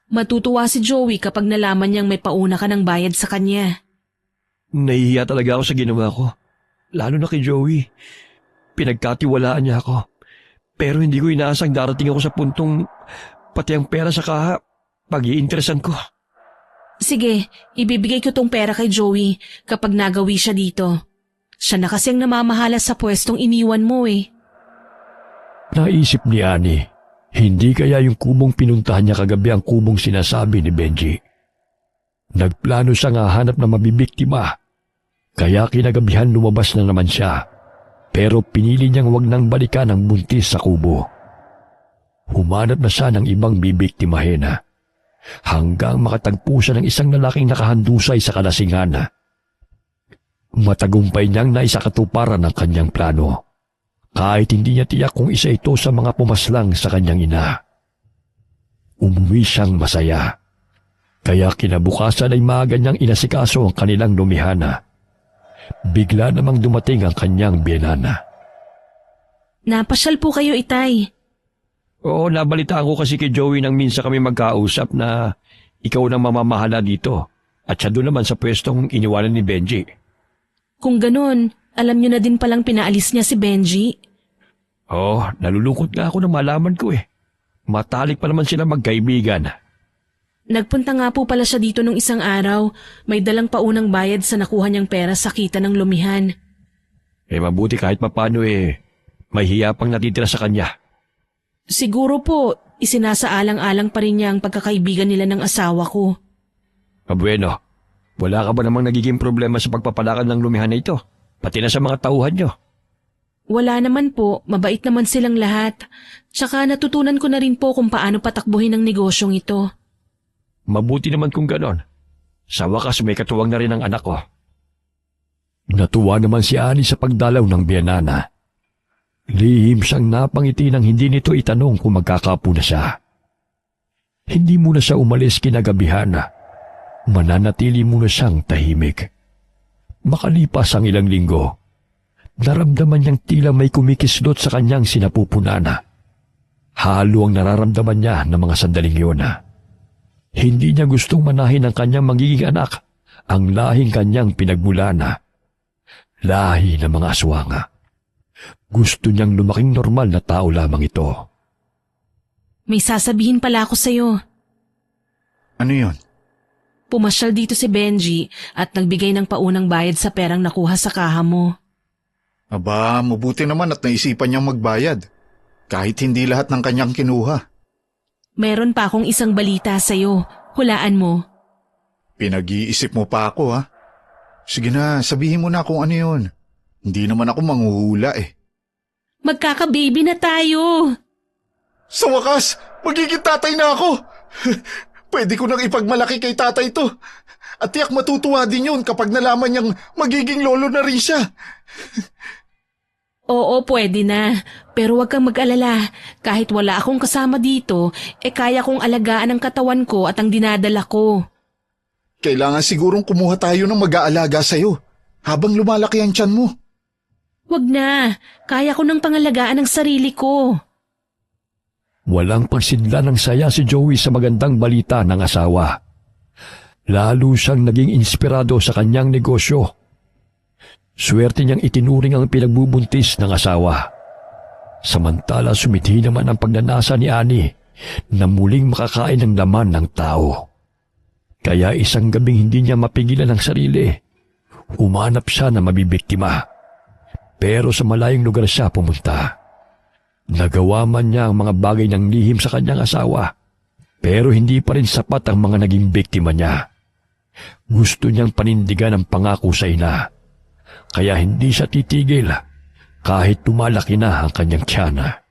Matutuwa si Joey kapag nalaman niyang may pauna ka ng bayad sa kanya. Nahihiya talaga ako sa ginawa ko. Lalo na kay Joey. Pinagkatiwalaan niya ako. Pero hindi ko inaasang darating ako sa puntong pati ang pera sa kaha pag-iinteresan ko. Sige, ibibigay ko tong pera kay Joey kapag nagawi siya dito. Siya na kasi ang namamahala sa pwestong iniwan mo Naisip ni Annie, hindi kaya yung kubong pinuntahan niya kagabi ang kubong sinasabi ni Benji. Nagplano siya nga hanap na mabibiktima. Kaya kinagabihan lumabas na naman siya. Pero pinili niyang wag nang balikan ang buntis sa kubo. Humanap na siya ng ibang bibiktimahin hanggang makatagpo siya ng isang lalaking nakahandusay sa kalasingan. Matagumpay niyang naisakatuparan ang kanyang plano. Kahit hindi niya tiyak kung isa ito sa mga pumaslang sa kanyang ina. Umuwi siyang masaya. Kaya kinabukasan ay maaga niyang inasikaso ang kanilang lumihana. Bigla namang dumating ang kanyang biyenana. Napasyal po kayo, Itay. Oo, nabalitaan ko kasi kay Joey nang minsan kami magkausap na ikaw nang mamamahala dito. At siya doon naman sa pwestong iniwanan ni Benji. Kung ganun, alam niyo na din palang pinaalis niya si Benji. Oo, nalulungkot nga ako nang malaman ko Matalik pa naman sila magkaibigan. Nagpunta nga po pala siya dito nung isang araw. May dalang paunang bayad sa nakuha niyang pera sa kita ng lumihan. Mabuti kahit mapano may hiya pang natitira sa kanya. Siguro po, isinasaalang-alang pa rin niya ang pagkakaibigan nila ng asawa ko. Bueno, wala ka ba namang nagiging problema sa pagpapalakad ng lumihan na ito? Pati na sa mga tauhan niyo. Wala naman po, mabait naman silang lahat. Tsaka natutunan ko na rin po kung paano patakbuhin ang negosyong ito. Mabuti naman kung ganon. Sa wakas may katuwang na rin ang anak ko. Natuwa naman si Annie sa pagdalaw ng biyenana. Lihim siyang napangiti nang hindi nito itanong kung magkakapo na siya. Hindi muna siya umalis kinagabihan. Mananatili muna siyang tahimik. Makalipas ang ilang linggo, naramdaman niyang tila may kumikislot sa kanyang sinapupunan. Halo ang nararamdaman niya ng mga sandaling yun. Hindi niya gustong manahin ang kanyang magiging anak, ang lahing kanyang pinagmulan. Lahi ng mga aswang. Gusto niyang lumaking normal na tao lamang ito. May sasabihin pala ako sa'yo. Ano yun? Pumasyal dito si Benji at nagbigay ng paunang bayad sa perang nakuha sa kaha mo. Aba, mabuti naman at naisipan niyang magbayad. Kahit hindi lahat ng kanyang kinuha. Meron pa akong isang balita sa'yo. Hulaan mo. Pinag-iisip mo pa ako Sige na, sabihin mo na kung ano yun. Hindi naman ako manghuhula eh. Magkaka-baby na tayo. Sa wakas, magiging tatay na ako. Pwede ko nang ipagmalaki kay tatay to. At tiyak matutuwa din yun kapag nalaman niyang magiging lolo na rin siya. Oo, pwede na. Pero huwag kang mag-alala. Kahit wala akong kasama dito, kaya kong alagaan ang katawan ko at ang dinadala ko. Kailangan sigurong kumuha tayo ng mag-aalaga sa'yo habang lumalaki ang tiyan mo. Wag na. Kaya ko nang pangalagaan ang sarili ko. Walang pagsidla ng saya si Joey sa magandang balita ng asawa. Lalo siyang naging inspirado sa kanyang negosyo. Swerte niyang itinuring ang pinagbubuntis ng asawa. Samantala sumithi naman ang pagnanasa ni Annie na muling makakain ng laman ng tao. Kaya isang gabing hindi niya mapigilan ang sarili. Umanap siya na mabibiktima. Pero sa malayong lugar siya pumunta. Nagawa man niya ang mga bagay ng lihim sa kanyang asawa, pero hindi pa rin sapat ang mga naging biktima niya. Gusto niyang panindigan ang pangako sa ina, kaya hindi siya titigil kahit tumalaki na ang kanyang tiyana.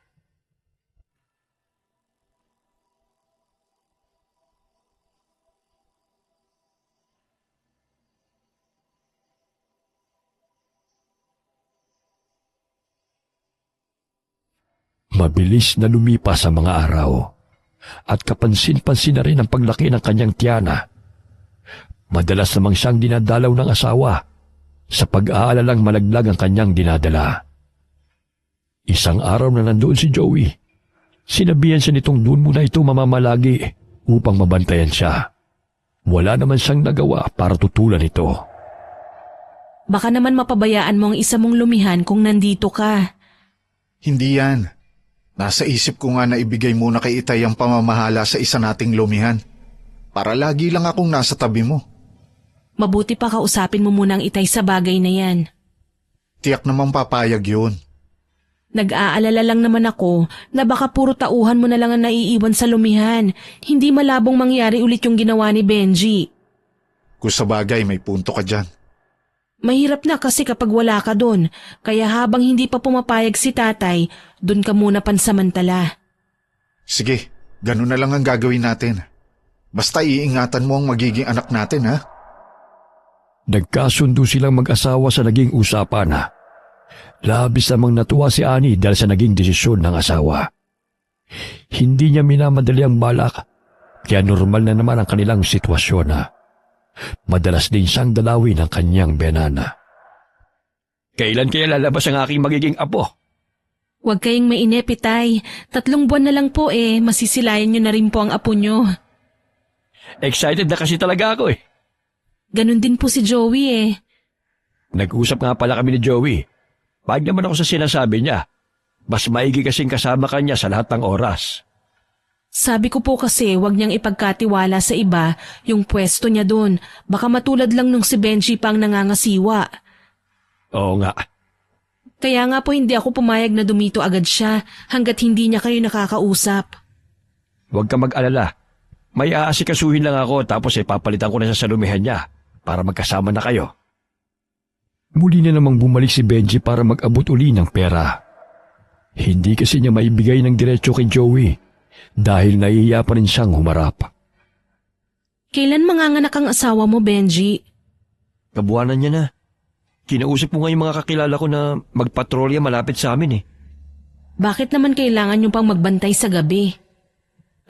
Mabilis na lumipas ang mga araw at kapansin-pansin na rin ang paglaki ng kanyang tiyana. Madalas namang siyang dinadalaw ng asawa sa pag-aalalang malaglag ang kanyang dinadala. Isang araw na nandoon si Joey, sinabihan siya nitong doon muna ito mamamalagi upang mabantayan siya. Wala naman siyang nagawa para tutulan ito. Baka naman mapabayaan mo ang isa mong lumihan kung nandito ka. Hindi yan. Nasa isip ko nga na ibigay muna kay Itay ang pamamahala sa isa nating lumihan. Para lagi lang akong nasa tabi mo. Mabuti pa kausapin mo muna ang Itay sa bagay na yan. Tiyak namang papayag yun. Nag-aalala lang naman ako na baka puro tauhan mo na lang ang naiiwan sa lumihan. Hindi malabong mangyari ulit yung ginawa ni Benji. Kung sa bagay may punto ka dyan. Mahirap na kasi kapag wala ka doon, kaya habang hindi pa pumapayag si tatay, doon ka muna pansamantala. Sige, ganun na lang ang gagawin natin. Basta iingatan mo ang magiging anak natin, ha? Nagkasundo silang mag-asawa sa naging usapan. Labis namang natuwa si Annie dahil sa naging desisyon ng asawa. Hindi niya minamadali ang balak, kaya normal na naman ang kanilang sitwasyon. Madalas din siyang dalawin ng kanyang benana. Kailan kaya lalabas ang aking magiging apo? Huwag kayong mainip, Itay. 3 buwan na lang po masisilayan niyo na rin po ang apo niyo. Excited na kasi talaga ako eh. Ganon din po si Joey Nag-usap nga pala kami ni Joey. Pag naman ako sa sinasabi niya, mas maigi kasing kasama kanya sa lahat ng oras. Sabi ko po kasi huwag niyang ipagkatiwala sa iba yung pwesto niya doon. Baka matulad lang nung si Benji pang nangangasiwa. Oo nga. Kaya nga po hindi ako pumayag na dumito agad siya hanggat hindi niya kayo nakakausap. Huwag ka mag-alala. May aasikasuhin lang ako tapos papalitan ko na sa salumihan niya para magkasama na kayo. Muli na namang bumalik si Benji para mag-abot uli ng pera. Hindi kasi niya maibigay ng diretso kay Joey dahil nahihiya pa rin siyang humarap. Kailan manganganak ang asawa mo, Benji? Kabuwanan niya na. Kinausap mo nga yung mga kakilala ko na magpatrolya malapit sa amin eh. Bakit naman kailangan niyo pang magbantay sa gabi?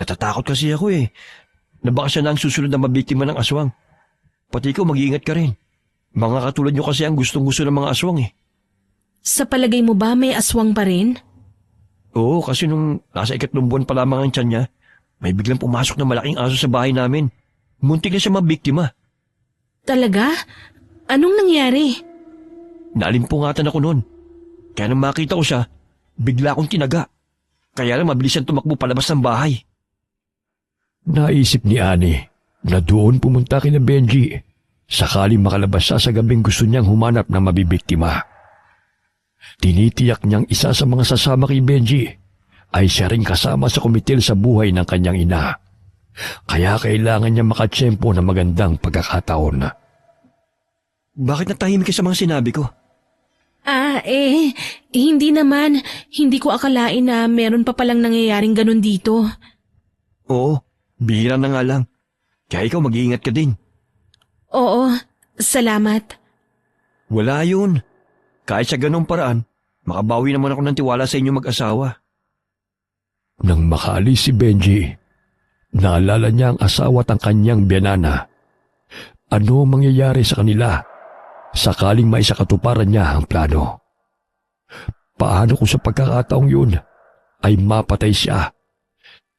Natatakot kasi ako eh. Na baka siya na ang susunod na mabiktima ng aswang. Pati ikaw mag-iingat ka rin. Mga katulad niyo kasi ang gustong-gusto ng mga aswang eh. Sa palagay mo ba may aswang pa rin? Oo, kasi nung nasa 3 buwan pa lamang ang tiyan niya, may biglang pumasok na malaking aso sa bahay namin. Muntik na siya mabiktima. Talaga? Anong nangyari? Naalimpungatan ako noon. Kaya nang makita ko siya, bigla akong tinaga. Kaya lang mabilis siyang tumakbo palabas ng bahay. Naisip ni Annie na doon pumunta kina Benji sakaling makalabas siya sa gabing gusto niyang humanap ng mabibiktima. Tinitiyak niyang isa sa mga sasama kay Benji ay siya ring kasama sa komitel sa buhay ng kanyang ina. Kaya kailangan niya makatsyempo ng magandang pagkakataon. Bakit natahimik ka sa mga sinabi ko? Hindi naman. Hindi ko akalain na meron pa palang nangyayaring ganun dito. Oo, bihira na nga lang. Kaya ikaw mag-iingat ka din. Oo, salamat. Wala yun. Kahit sa ganong paraan, makabawi naman ako ng tiwala sa inyo mag-asawa. Nang makaalis si Benji, naalala niya ang asawa at ang kanyang biyanana. Ano mangyayari sa kanila sakaling maisakatuparan niya ang plano? Paano kung sa pagkakataong yun ay mapatay siya?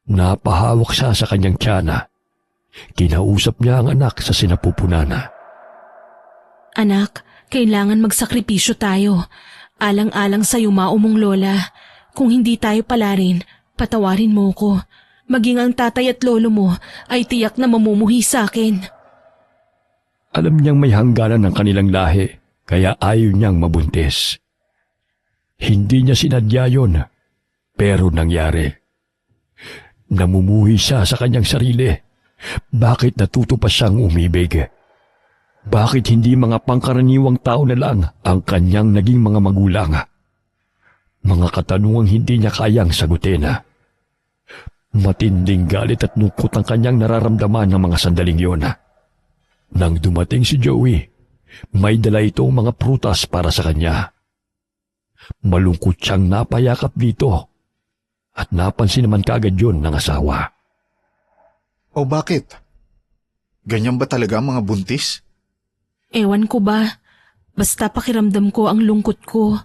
Napahawak siya sa kanyang tiyana. Kinausap niya ang anak sa sinapupunan. Anak, kailangan magsakripisyo tayo. Alang-alang sa yumao mong lola. Kung hindi tayo pala rin, patawarin mo ko. Maging ang tatay at lolo mo ay tiyak na mamumuhi sa akin. Alam niyang may hangganan ng kanilang lahi, kaya ayaw niyang mabuntis. Hindi niya sinadya yun, pero nangyari. Namumuhi siya sa kanyang sarili. Bakit natuto pa siyang umibig? Bakit hindi mga pangkaraniwang tao na lang ang kanyang naging mga magulang? Mga katanungang hindi niya kayang sagutin. Matinding galit at lungkot ang kanyang nararamdaman ng mga sandaling yon. Nang dumating si Joey, may dala itong mga prutas para sa kanya. Malungkot siyang napayakap dito at napansin naman kaagad yun ng asawa. O bakit? Ganyan ba talaga ang mga buntis? Ewan ko ba? Basta pakiramdam ko ang lungkot ko.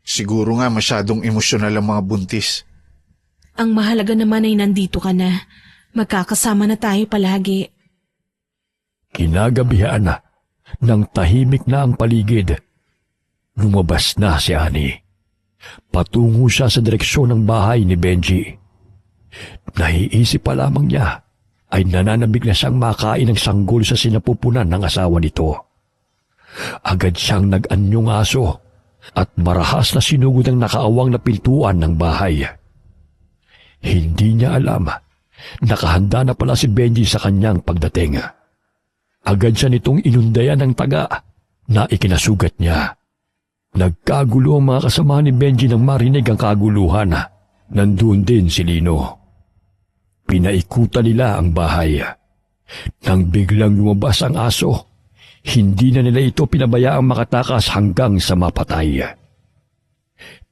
Siguro nga masyadong emosyonal ang mga buntis. Ang mahalaga naman ay nandito ka na. Magkakasama na tayo palagi. Kinagabihan na, nang tahimik na ang paligid. Lumabas na si Annie. Patungo siya sa direksyon ng bahay ni Benji. Naiisip pa lamang niya ay nananabik na siyang makain ng sanggol sa sinapupunan ng asawa nito. Agad siyang nag-anyong aso at marahas na sinugod ang nakaawang na pintuan ng bahay. Hindi niya alam, nakahanda na pala si Benji sa kanyang pagdating. Agad siya nitong inundayan ng taga na ikinasugat niya. Nagkagulo ang mga kasama ni Benji nang marinig ang kaguluhan. Nandun din si Lino. Pinaikutan nila ang bahay. Nang biglang lumabas ang aso, hindi na nila ito pinabayaang makatakas hanggang sa mapatay.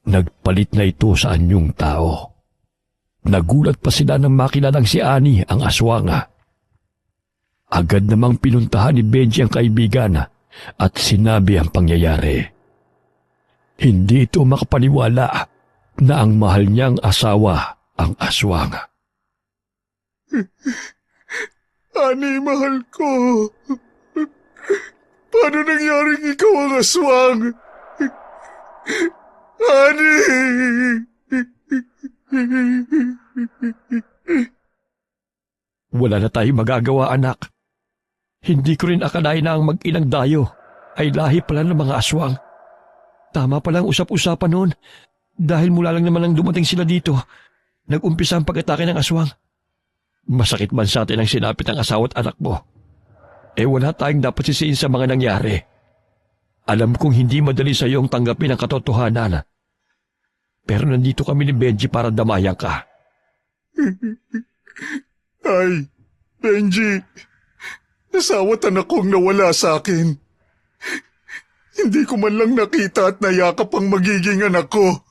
Nagpalit na ito sa anyong tao. Nagulat pa sila nang makilalang si Annie ang aswang. Agad namang pinuntahan ni Benji ang kaibigan at sinabi ang pangyayari. Hindi ito makapaniwala na ang mahal niyang asawa ang aswang. Ani, mahal ko. Paano nangyaring ikaw ang aswang? Ani! Wala na tayong magagawa, anak. Hindi ko rin akalain na ang mag-inang dayo ay lahi pala ng mga aswang. Tama palang usap-usapan noon dahil mula lang naman nang dumating sila dito, nag-umpisa ang pag-atake ng aswang. Masakit man sa atin ang sinapit ng asawa at anak mo. Wala tayong dapat sisiin sa mga nangyari. Alam kong hindi madali sa iyong tanggapin ang katotohanan. Pero nandito kami ni Benji para damayan ka. Ay, Benji, nasawat anak kong nawala sa akin. Hindi ko man lang nakita at nayakap ang magiging anak ko.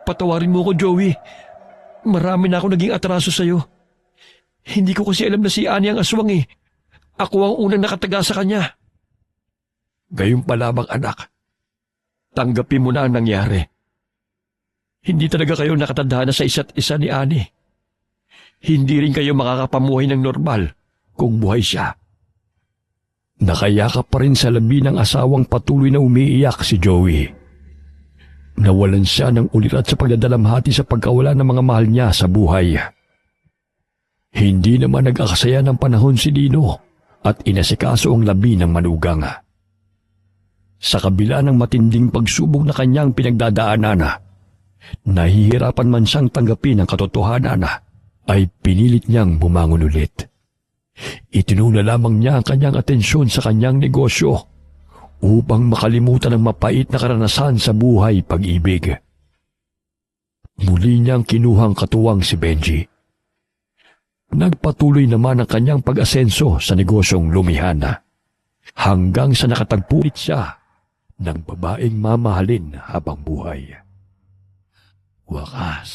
Patawarin mo ko, Joey. Marami na ako naging atraso sa'yo. Hindi ko kasi alam na si Annie ang aswang eh. Ako ang unang nakataga sa kanya. Gayun pa lamang, anak. Tanggapin mo na ang nangyari. Hindi talaga kayo nakatadhana sa isa't isa ni Annie. Hindi rin kayo makakapamuhay ng normal kung buhay siya. Nakayakap pa rin sa labi ng asawang patuloy na umiiyak si Joey. Nawalan siya ng ulirat sa pagdadalamhati sa pagkawala ng mga mahal niya sa buhay. Hindi naman nag-akasaya ng panahon si Lino at inasikaso ang labi ng manugang. Sa kabila ng matinding pagsubok na kanyang pinagdadaanan, nahihirapan man siyang tanggapin ang katotohanan ay pinilit niyang bumangon ulit. Itinuna lamang niya ang kanyang atensyon sa kanyang negosyo upang makalimutan ang mapait na karanasan sa buhay pag-ibig. Muli niyang kinuhang katuwang si Benji. Nagpatuloy naman ang kanyang pag-asenso sa negosyong lumihana hanggang sa nakatagpo ulit siya ng babaeng mamahalin habang buhay. Wakas,